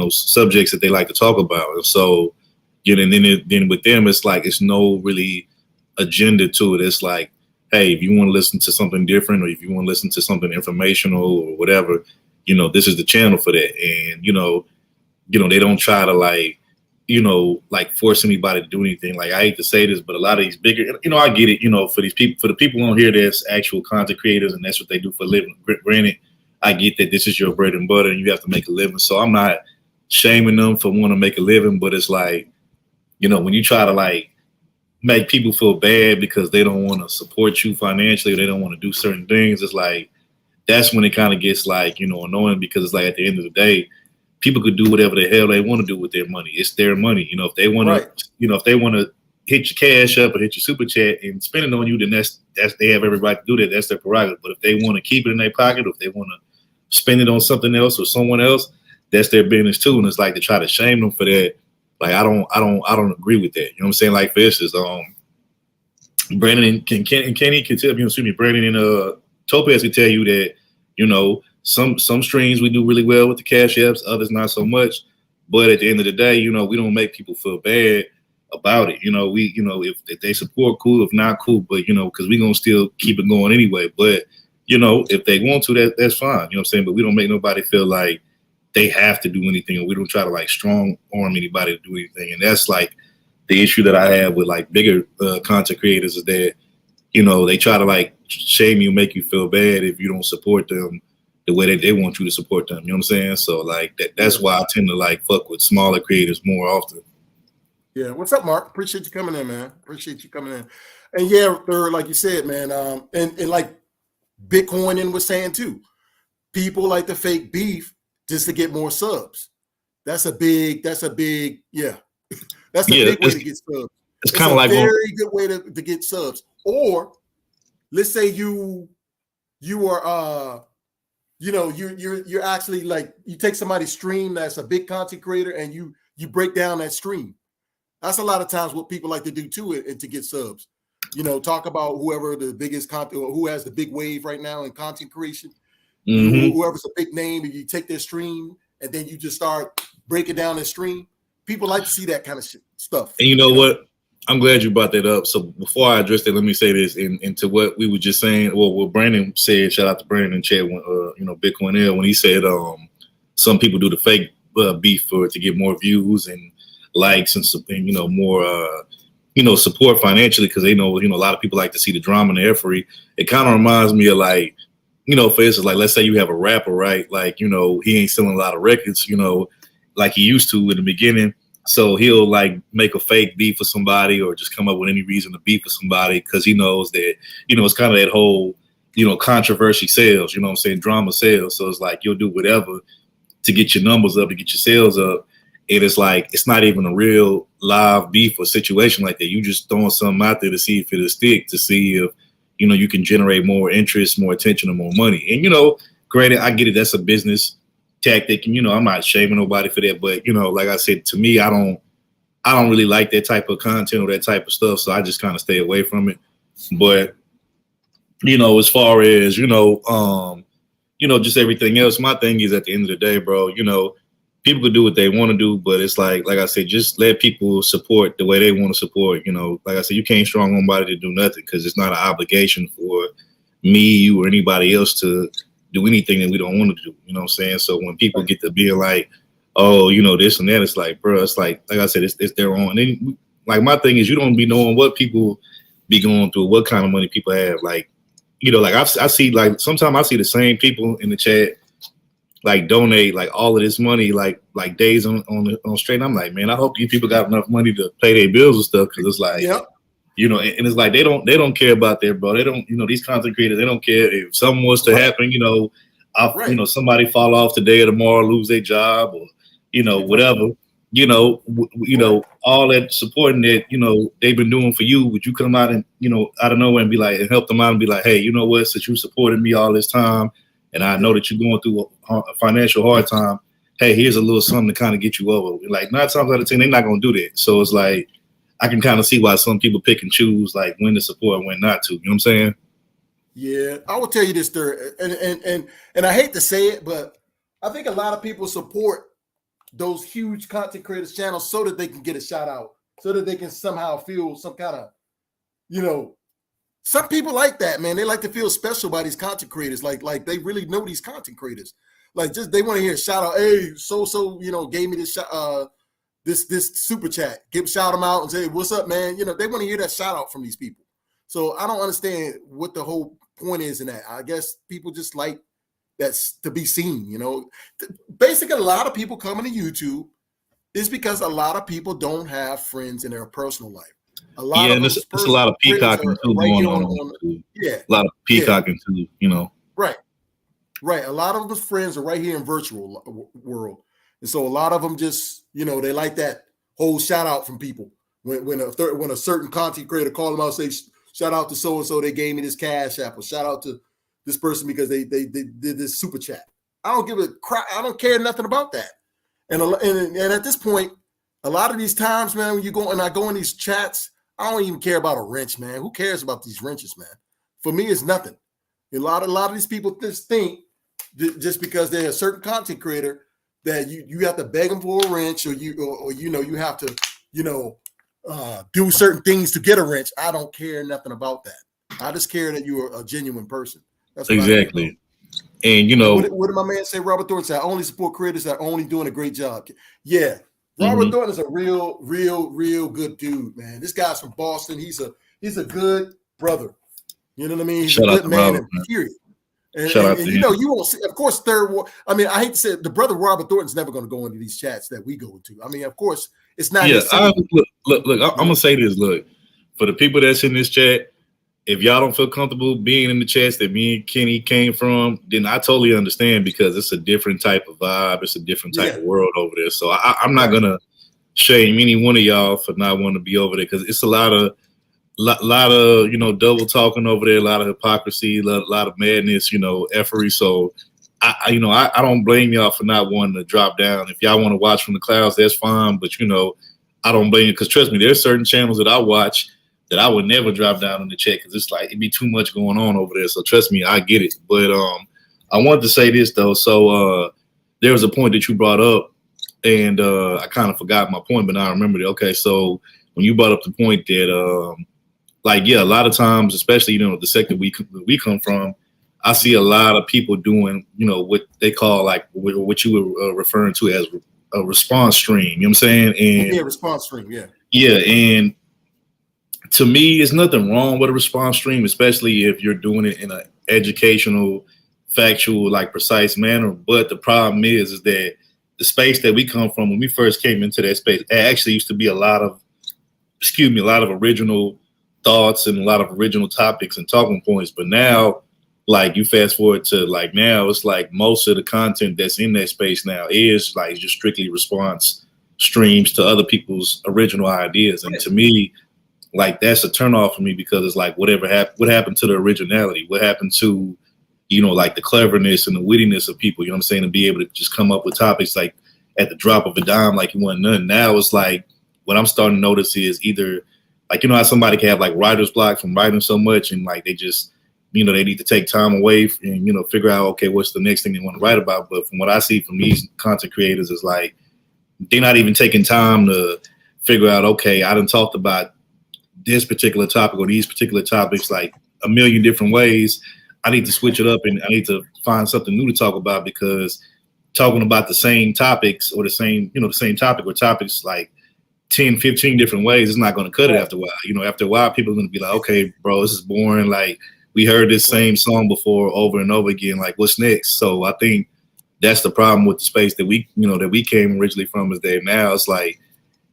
subjects that they like to talk about. And so, and then with them, it's like, it's no really agenda to it. It's like, hey, if you want to listen to something different, or if you want to listen to something informational or whatever, this is the channel for that. And, they don't try to force anybody to do anything. Like, I hate to say this, but a lot of these bigger, I get it, for the people on here that's actual content creators and that's what they do for a living. Granted, I get that this is your bread and butter and you have to make a living. So I'm not shaming them for wanting to make a living, but it's like, when you try to make people feel bad because they don't want to support you financially or they don't want to do certain things, it's like, that's when it kind of gets annoying, because it's like, at the end of the day, people could do whatever the hell they want to do with their money. It's their money. If they want to, if they want to hit your cash up or hit your super chat and spend it on you, then that's they have every right to do that. That's their prerogative. But if they want to keep it in their pocket, or if they want to spend it on something else or someone else, that's their business too. And it's like, to try to shame them for that, like, I don't agree with that. You know what I'm saying? Like, for instance, Brandon and Kenny can tell you, Brandon and Topaz can tell you that, some streams we do really well with the cash apps, others not so much. But at the end of the day, we don't make people feel bad about it. If they support, cool. If not, cool. But because we're gonna still keep it going anyway. But if they want to, that's fine. You know what I'm saying? But we don't make nobody feel like they have to do anything, or we don't try to strong arm anybody to do anything. And that's the issue that I have with bigger content creators, is that they try to shame you, make you feel bad if you don't support them the way that they want you to support them. You know what I'm saying? So that's why I tend to fuck with smaller creators more often. Yeah. What's up, Mark? Appreciate you coming in, man. Appreciate you coming in. And yeah, like you said, man, and like Bitcoin was saying too, people like to fake beef just to get more subs. That's a big, yeah. That's a big way to get subs. It's kind of like a very good way to get subs. Or let's say you are you're actually like, you take somebody's stream that's a big content creator and you break down that stream. That's a lot of times what people like to do too, and to get subs. Talk about whoever the biggest content, or who has the big wave right now in content creation. Mm-hmm. Whoever's a big name, and you take their stream and then you just start breaking down their stream. People like to see that kind of stuff. And you know what? I'm glad you brought that up. So before I address that, let me say this into what we were just saying. Well, what Brandon said, shout out to Brandon in chat, when Bitcoin L, when he said some people do the fake beef to get more views and likes and more support financially, because they know a lot of people like to see the drama and the effery. It kind of reminds me of like, for instance, like let's say you have a rapper, right? Like, he ain't selling a lot of records, like he used to in the beginning. So he'll like make a fake beef with somebody, or just come up with any reason to beef with somebody, because he knows that, it's kind of that whole, controversy sales, drama sales. So it's like you'll do whatever to get your numbers up, to get your sales up. And it's like, it's not even a real live beef or situation like that. You just throwing something out there to see if it'll stick, to see if, you can generate more interest, more attention, or more money. And, granted, I get it. That's a business tactic. And, I'm not shaming nobody for that. But, like I said, to me, I don't really like that type of content or that type of stuff. So I just kind of stay away from it. But, as far as, just everything else, my thing is, at the end of the day, bro, people could do what they want to do, but it's like I said, just let people support the way they want to support. Like I said, you can't strong somebody to do nothing, because it's not an obligation for me, you, or anybody else to do anything that we don't want to do. You know what I'm saying? So when people get to being like, oh, this and that, it's like, bro, it's like I said, it's their own. And then, like, my thing is, you don't be knowing what people be going through, what kind of money people have. Like, like I see, like, sometimes I see the same people in the chat like donate like all of this money, like days on straight. And I'm like, man, I hope you people got enough money to pay their bills and stuff, because it's like, and it's like they don't care about that, bro. They don't, these content creators, they don't care if something was to happen, somebody fall off today or tomorrow, lose their job, or whatever, all that supporting that they've been doing for you. Would you come out and out of nowhere and be like, and help them out and be like, hey, you know what, since you supported me all this time, and I know that you're going through a financial hard time, hey, here's a little something to kind of get you over. Like 9 times out of 10, they're not going to do that. So it's like, I can kind of see why some people pick and choose, like, when to support and when not to. You know what I'm saying? Yeah, I will tell you this, sir, and I hate to say it, but I think a lot of people support those huge content creators channels so that they can get a shout out, so that they can somehow feel some kind of, some people like that, man. They like to feel special by these content creators. Like they really know these content creators. Like, just they want to hear a shout out. Hey, so gave me this this super chat. Shout them out and say, what's up, man? They want to hear that shout out from these people. So I don't understand what the whole point is in that. I guess people just like that's to be seen. Basically, a lot of people coming to YouTube is because a lot of people don't have friends in their personal life. A lot of it's a lot of peacocking too going on. A lot of peacocking too, Right. A lot of those friends are right here in virtual world, and so a lot of them just, they like that whole shout out from people. When a certain content creator call them out, say shout out to so and so, they gave me this cash app, or shout out to this person because they did this super chat. I don't give a crap. I don't care nothing about that. And at this point, a lot of these times, man, when you go and I go in these chats, I don't even care about a wrench, man. Who cares about these wrenches, man? For me, it's nothing. A lot of these people just think just because they're a certain content creator that you have to beg them for a wrench, or you have to do certain things to get a wrench. I don't care nothing about that. I just care that you are a genuine person. That's what exactly. And what did my man say? Robert Thornton said, I only support creators that are only doing a great job. Yeah. Robert Thornton is a real good dude, man. This guy's from Boston. He's a good brother. You know what I mean? He's a good man, period. And you won't see, of course, I mean, I hate to say it, the brother Robert Thornton's never going to go into these chats that we go into. I mean, of course, it's not. Yeah, look, I'm going to say this. Look, for the people that's in this chat, if y'all don't feel comfortable being in the chats that me and Kenny came from, then I totally understand, because it's a different type of vibe. It's a different type of world over there. So I'm not going to shame any one of y'all for not wanting to be over there, because it's a lot of double talking over there, a lot of hypocrisy, a lot of madness, effery. So I don't blame y'all for not wanting to drop down. If y'all want to watch from the clouds, that's fine. But I don't blame you, because trust me, there's certain channels that I watch that I would never drop down in the chat, because it's like it'd be too much going on over there. So trust me, I get it. But I wanted to say this though. So there was a point that you brought up, and I kind of forgot my point, but now I remembered it. Okay, so when you brought up the point that a lot of times, especially the sector we come from, I see a lot of people doing what they call like what you were referring to as a response stream. You know what I'm saying? And yeah, response stream. Yeah. Yeah, and to me, there's nothing wrong with a response stream, especially if you're doing it in an educational, factual, like precise manner. But the problem is that the space that we come from, when we first came into that space, it actually used to be a lot of original thoughts and a lot of original topics and talking points. But now, like you fast forward to like now, it's like most of the content that's in that space now is like just strictly response streams to other people's original ideas. And to me, like that's a turnoff for me, because it's like what happened to the originality? What happened to, like the cleverness and the wittiness of people, you know what I'm saying, to be able to just come up with topics like at the drop of a dime, like you want none. Now it's like what I'm starting to notice is either like, how somebody can have like writer's block from writing so much, and like they just, they need to take time away and, figure out, okay, what's the next thing they want to write about. But from what I see from these content creators is like, they're not even taking time to figure out, okay, I done talked about this particular topic or these particular topics like a million different ways. I need to switch it up and I need to find something new to talk about, because talking about the same topics or the same topic or topics like 10, 15 different ways is not going to cut it after a while. After a while, people are going to be like, okay, bro, this is boring. Like we heard this same song before over and over again. Like what's next? So I think that's the problem with the space that we came originally from, is that now it's like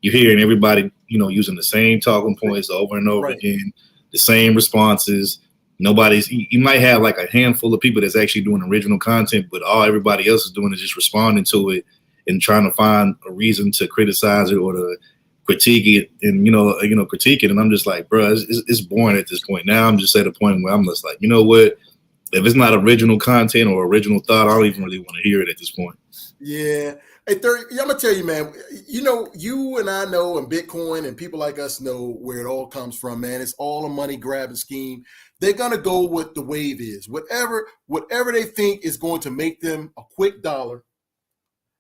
you're hearing everybody, using the same talking points over and over again, the same responses. You might have like a handful of people that's actually doing original content, but all everybody else is doing is just responding to it and trying to find a reason to criticize it or to critique it and, critique it. And I'm just like, bro, it's boring at this point. Now I'm just at a point where I'm just like, you know what? If it's not original content or original thought, I don't even really want to hear it at this point. Yeah. Hey, I'm going to tell you, man, you and I know, and Bitcoin and people like us know where it all comes from, man. It's all a money grabbing scheme. They're going to go with the wave is. Whatever they think is going to make them a quick dollar,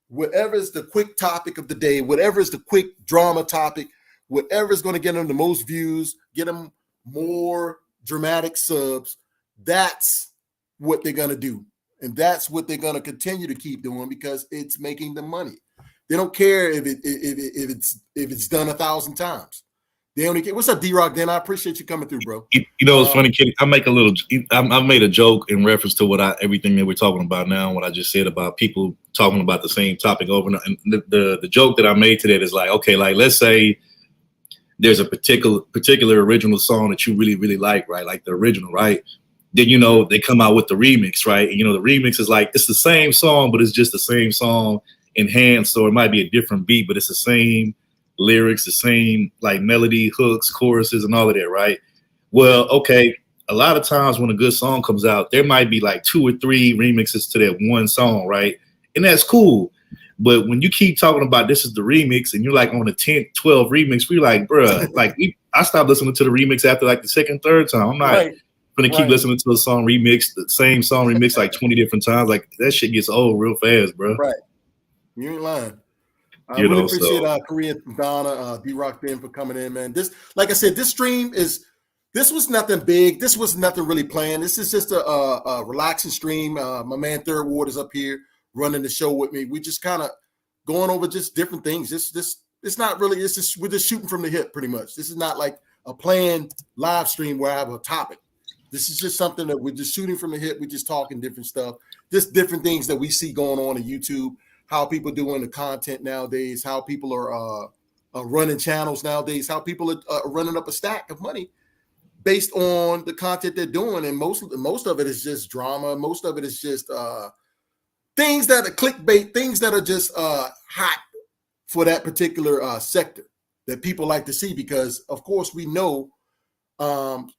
whatever is the quick topic of the day, whatever is the quick drama topic, whatever is going to get them the most views, get them more dramatic subs, that's what they're going to do. And that's what they're going to continue to keep doing, because it's making them money. They don't care if it's done 1,000 times. They only care. What's up, D-Rock? Dan, I appreciate you coming through, bro. It's funny, kid. I made a joke in reference to everything that we're talking about now, what I just said about people talking about the same topic over and over. And the joke that I made to that is like, okay, like let's say there's a particular original song that you really, really like, right? Like the original, right? Then, they come out with the remix, right? And, the remix is like, it's the same song, but it's just the same song enhanced, or it might be a different beat, but it's the same lyrics, the same like melody, hooks, choruses, and all of that, right? Well, okay, a lot of times when a good song comes out, there might be like 2 or 3 remixes to that one song, right? And that's cool. But when you keep talking about this is the remix and you're like on the 10th, 12th remix, we're like, bruh, like I stopped listening to the remix after like the second, third time. I'm not gonna keep listening to a song remixed, the same song remixed like 20 different times. Like that shit gets old real fast, bro. Right. You ain't lying. I really appreciate Korean Donna, D-Rock Ben for coming in, man. This, like I said, this was nothing big. This was nothing really planned. This is just a relaxing stream. My man Third Ward is up here running the show with me. We just kind of going over just different things. It's not really, we're just shooting from the hip pretty much. This is not like a planned live stream where I have a topic. This is just something that we're just shooting from the hip. We're just talking different stuff, just different things that we see going on in YouTube, how people doing the content nowadays, how people are running channels nowadays, how people are running up a stack of money based on the content they're doing. And most of it is just drama. Most of it is just things that are clickbait, things that are just hot for that particular sector that people like to see, because of course we know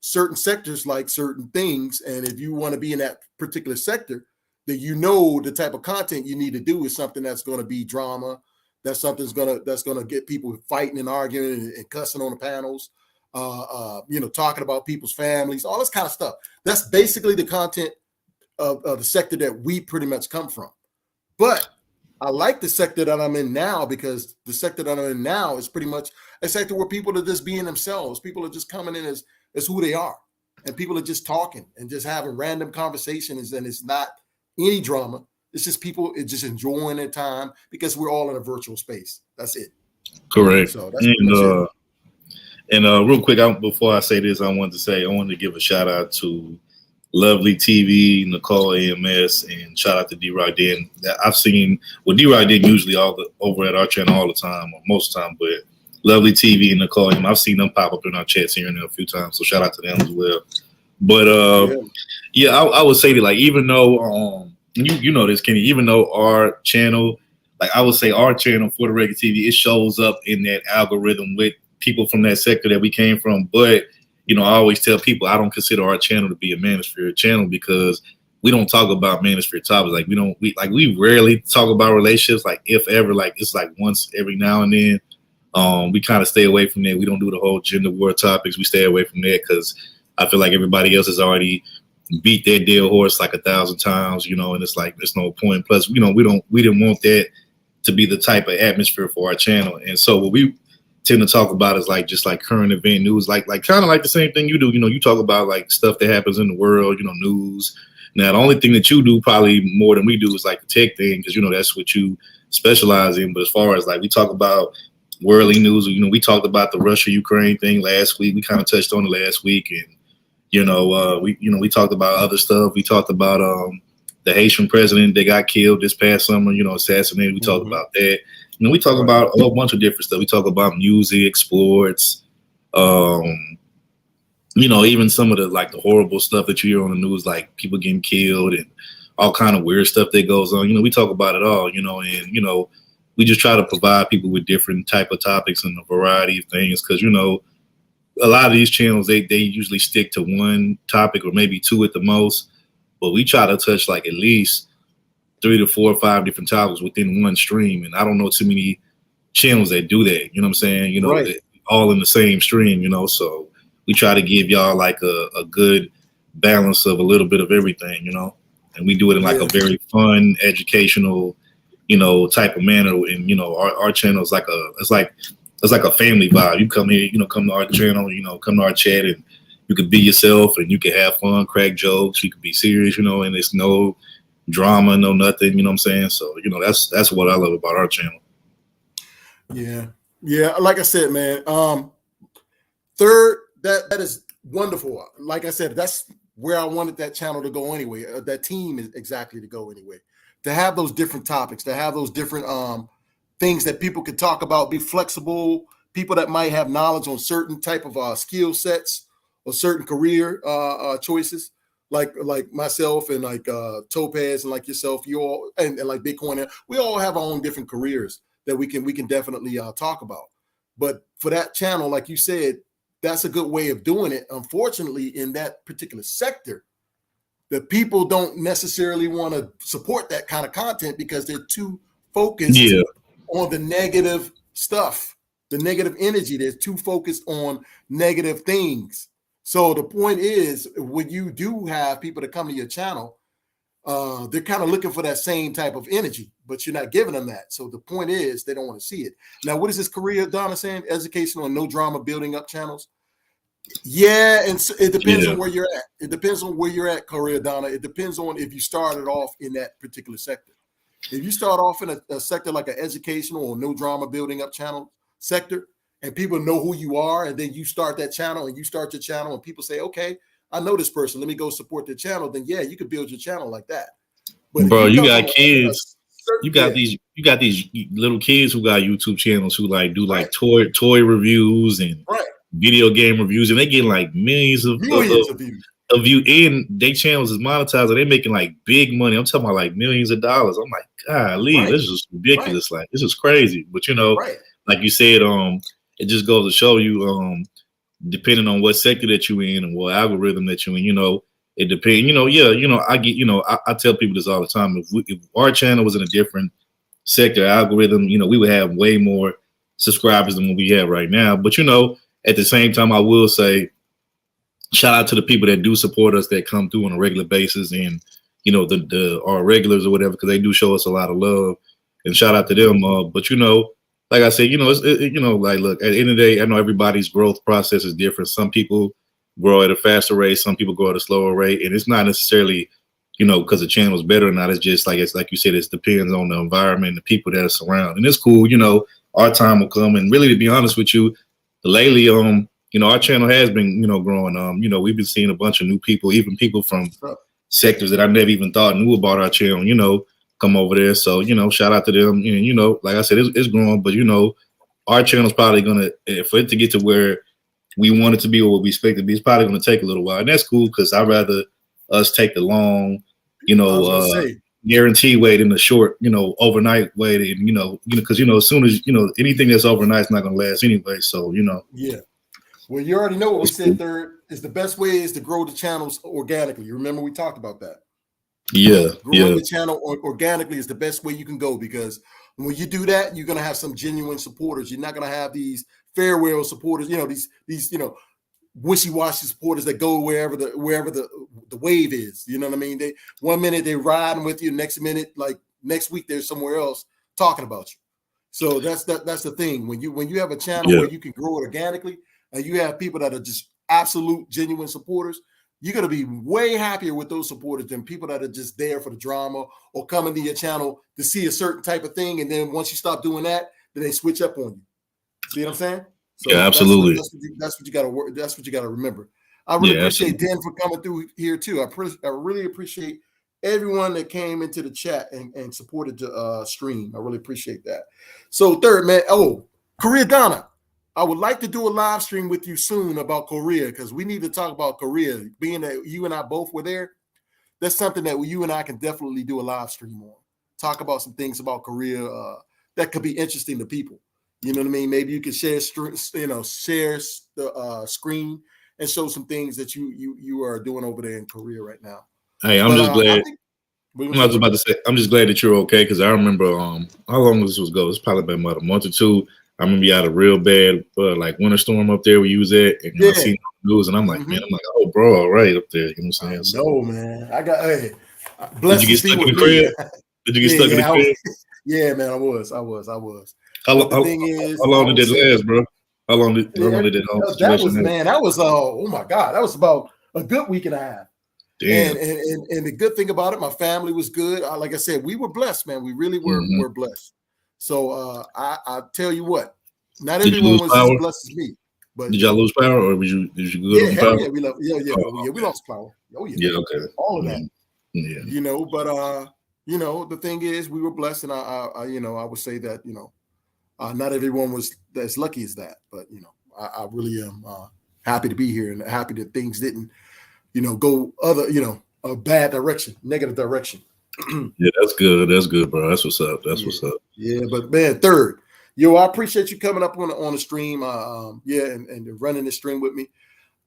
certain sectors like certain things. And if you want to be in that particular sector, that the type of content you need to do is something that's going to be drama, that's going to get people fighting and arguing and cussing on the panels, talking about people's families, all this kind of stuff. That's basically the content of the sector that we pretty much come from. But I like the sector that I'm in now, because the sector that I'm in now is pretty much a sector where people are just being themselves. People are just coming in as who they are, and people are just talking and just having random conversations, and it's not any drama. It's just people just enjoying their time, because we're all in a virtual space. That's it. Correct. So that's pretty much it. And real quick, before I say this, I wanted to give a shout out to Lovely TV, Nicole AMS, and shout out to D-Rock Den. I've seen, well, D-Rock Den usually over at our channel all the time, or most of the time, but Lovely TV and Nicole AMS, I've seen them pop up in our chats here and there a few times, so shout out to them as well. But I would say that, like, even though you know this, Kenny, even though our channel, like I would say our channel for the regular TV, it shows up in that algorithm with people from that sector that we came from, but I always tell people I don't consider our channel to be a manosphere channel, because we don't talk about manosphere topics. Like we rarely talk about relationships. Like, if ever, like it's like once every now and then. We kind of stay away from that. We don't do the whole gender war topics. We stay away from that because I feel like everybody else has already beat their dead horse like 1,000 times, and it's like there's no point. Plus, we didn't want that to be the type of atmosphere for our channel. And so what we tend to talk about is just current event news, like kind of like the same thing you do. You talk about like stuff that happens in the world, news. Now, the only thing that you do probably more than we do is like the tech thing, because that's what you specialize in. But as far as like we talk about worldly news, we talked about the Russia-Ukraine thing last week. We kind of touched on it last week, and we talked about other stuff. We talked about the Haitian president that got killed this past summer, assassinated. We talked about that. We talk about a whole bunch of different stuff. We talk about music, sports, even some of the like the horrible stuff that you hear on the news, like people getting killed and all kind of weird stuff that goes on. We talk about it all, and we just try to provide people with different type of topics and a variety of things, because a lot of these channels they usually stick to one topic or maybe two at the most, but we try to touch like at least 3 to 4 or 5 different topics within one stream. And I don't know too many channels that do that. You know what I'm saying? Right. All in the same stream, so we try to give y'all like a good balance of a little bit of everything, and we do it in like a very fun, educational, type of manner. And, our channel is it's like a family vibe. You come here, come to our channel, come to our chat, and you can be yourself and you can have fun, crack jokes. You can be serious, and it's no drama, no nothing, you know what I'm saying? So, that's what I love about our channel. Yeah. Like I said, man, third, that is wonderful. Like I said, that's where I wanted that channel to go anyway. That team is exactly to go anyway. To have those different topics, to have those different things that people could talk about, be flexible, people that might have knowledge on certain type of skill sets or certain career choices. Like myself and like Topaz and like yourself, you all and like Bitcoin, we all have our own different careers that we can definitely talk about. But for that channel, like you said, that's a good way of doing it. Unfortunately, in that particular sector, the people don't necessarily want to support that kind of content because they're too focused on the negative stuff, the negative energy. They're too focused on negative things. So the point is, when you do have people that come to your channel, they're kind of looking for that same type of energy, but you're not giving them that. So the point is, they don't want to see it. Now, what is this career, Donna, saying? Educational and no drama building up channels? Yeah, and so it depends on where you're at. It depends on where you're at, Korea, Donna. It depends on if you started off in that particular sector. If you start off in a sector like an educational or no drama building up channel sector, and people know who you are, and then you start that channel and you start your channel and people say, okay, I know this person, let me go support their channel, then yeah, you could build your channel like that. But bro, you got kids, you got these little kids who got YouTube channels who like do like toy reviews and video game reviews, and they get like millions of views. And they channels is monetized, and they're making like big money. I'm talking about like millions of dollars. I'm like, golly, this is ridiculous. Like, this is crazy. But like you said, it just goes to show you, depending on what sector that you're in and what algorithm that you're in, it depends. I get, I tell people this all the time. If our channel was in a different sector algorithm, we would have way more subscribers than what we have right now. But at the same time, I will say, shout out to the people that do support us, that come through on a regular basis, and our regulars or whatever, because they do show us a lot of love. And shout out to them. But like I said, like, look, at the end of the day, I know everybody's growth process is different. Some people grow at a faster rate, some people grow at a slower rate, and it's not necessarily because the channel is better or not. It's just like you said, it depends on the environment, the people that are surrounding. And it's cool, our time will come. And really, to be honest with you, lately, our channel has been, growing. We've been seeing a bunch of new people, even people from sectors that I never even thought knew about our channel, come over there. So, shout out to them. And, like I said, it's growing, but, our channel's probably going to, for it to get to where we want it to be or what we expect it to be, it's probably going to take a little while. And that's cool, because I'd rather us take the long, guarantee way than the short, overnight way. Because, as soon as, anything that's overnight is not going to last anyway. So, Yeah. Well, you already know what we said. Third is the best way is to grow the channels organically. You remember we talked about that. Yeah. Growing the channel organically is the best way you can go, because when you do that, you're going to have some genuine supporters. You're not going to have these farewell supporters, these wishy-washy supporters that go wherever the wave is. You know what I mean? They 1 minute they're riding with you, next minute, like next week, they're somewhere else talking about you. So that's the thing. When you have a channel where you can grow it organically, and you have people that are just absolute genuine supporters, you're going to be way happier with those supporters than people that are just there for the drama or coming to your channel to see a certain type of thing. And then once you stop doing that, then they switch up on you. See what I'm saying? So yeah, absolutely. That's what you got to work. That's what you got to remember. I really appreciate Dan for coming through here too. I really appreciate everyone that came into the chat and supported the stream. I really appreciate that. So third, man. Oh, Korea, Ghana. I would like to do a live stream with you soon about Korea, because we need to talk about Korea. Being that you and I both were there, that's something that you and I can definitely do a live stream on. Talk about some things about Korea that could be interesting to people. You know what I mean? Maybe you could share the screen and show some things that you are doing over there in Korea right now. Hey, I'm just glad. I was about to say, I'm just glad that you're okay, because I remember how long this was ago. It's probably been about a month or two. I remember you had a real bad like winter storm up there where you was at, and I seen the news, and I'm like, man, oh, bro, all right up there. You know what I'm saying? No, man. I got Did you get stuck in the crib? Did you get stuck in the crib? Yeah, man, I was. How long did it last, bro? How long did that whole situation last? That was oh my God, that was about a good week and a half. Damn. And the good thing about it, my family was good. Like I said, we were blessed, man. We really were blessed. So I tell you what, not everyone was as blessed as me. But did y'all lose power, or did you good on power? Yeah, we lost power. Oh yeah, okay, all of that. Yeah, but the thing is, we were blessed, and I would say that not everyone was as lucky as that, but I really am happy to be here and happy that things didn't go a bad direction, negative direction. Yeah, that's good. That's good, bro. That's what's up. What's up. Yeah, but man, third, I appreciate you coming up on the stream. And running the stream with me.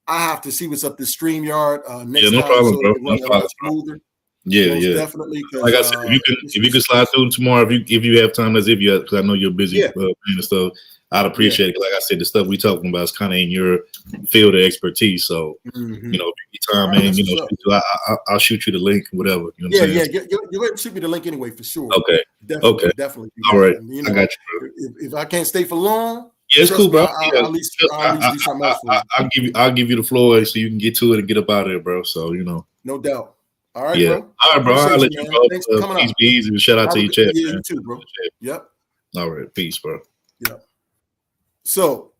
I have to see what's up this StreamYard next time. Problem, so bro. No problem, smoother. Yeah, definitely. Like I said, if you could slide through tomorrow, if you have time, because I know you're busy and stuff. I'd appreciate it. Like I said, the stuff we talking about is kind of in your field of expertise. So, if you get time, man, I'll shoot you the link, whatever. You know what I'm saying? You're going to shoot me the link anyway, for sure. Okay. Definitely. All right. I got you, bro. If I can't stay for long, it's cool, bro. I'll at least do something else for you. I'll give you the floor so you can get to it and get up out of there, bro. So, No doubt. All right, bro. All right, bro. I'll let you go. Thanks for coming peace, bees, and shout out to your chat. Yeah, you too, bro. Yep. All right. Peace, bro. Yep. So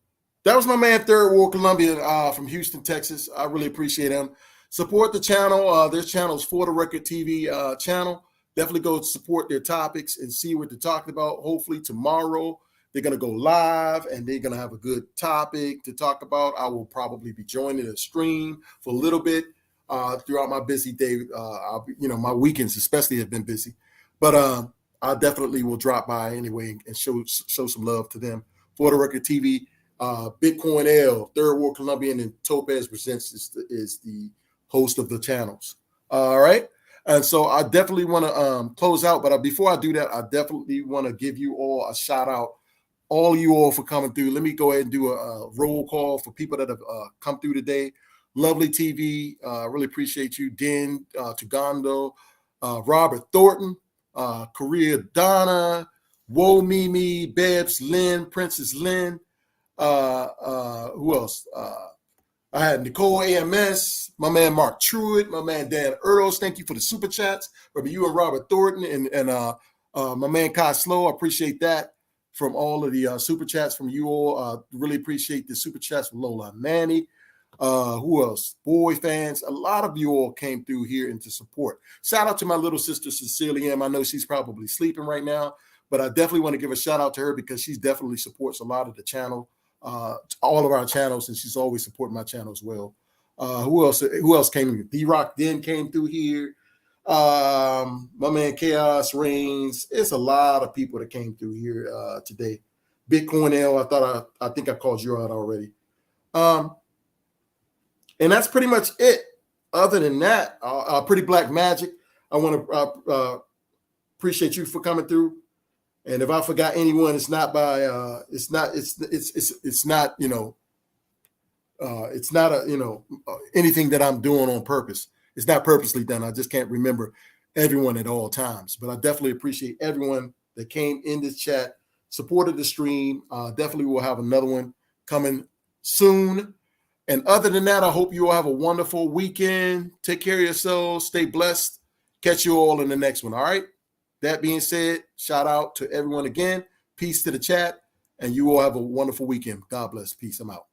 that was my man, Third World Colombian from Houston, Texas. I really appreciate him. Support the channel. Their channel is For the Record TV channel. Definitely go support their topics and see what they're talking about. Hopefully tomorrow they're going to go live and they're going to have a good topic to talk about. I will probably be joining a stream for a little bit throughout my busy day. My weekends especially have been busy. But I definitely will drop by anyway and show some love to them. For the Record TV, Bitcoin L, Third World Colombian, and Topaz Presents is the host of the channels. All right. And so I definitely want to close out. But before I do that, I definitely want to give you all a shout out, all you all for coming through. Let me go ahead and do a roll call for people that have come through today. Lovely TV. Really appreciate you. Den Tugando, Robert Thornton, Korea Donna, Woe Mimi, Babs Lynn, Princess Lynn. Who else? I had Nicole AMS, my man Mark Truitt, my man Dan Earls. Thank you for the super chats from you and Robert Thornton and my man Kai Slow. I appreciate that from all of the super chats from you all. Really appreciate the super chats from Lola Manny. Who else? Boy fans. A lot of you all came through here and to support. Shout out to my little sister Cecilia M. I know she's probably sleeping right now, but I definitely want to give a shout out to her because she definitely supports a lot of the channel. All of our channels, and she's always supporting my channel as well. Who else came in? D-Rock then came through here. My man Chaos Reigns. It's a lot of people that came through here today. Bitcoin L, I think I called you out already. And that's pretty much it. Other than that, Pretty Black Magic, I want to appreciate you for coming through. And if I forgot anyone, it's not by it's not anything that I'm doing on purpose. It's not purposely done. I just can't remember everyone at all times. But I definitely appreciate everyone that came in this chat, supported the stream. Definitely will have another one coming soon. And other than that, I hope you all have a wonderful weekend. Take care of yourselves. Stay blessed. Catch you all in the next one. All right. That being said, shout out to everyone again. Peace to the chat. And you all have a wonderful weekend. God bless. Peace. I'm out.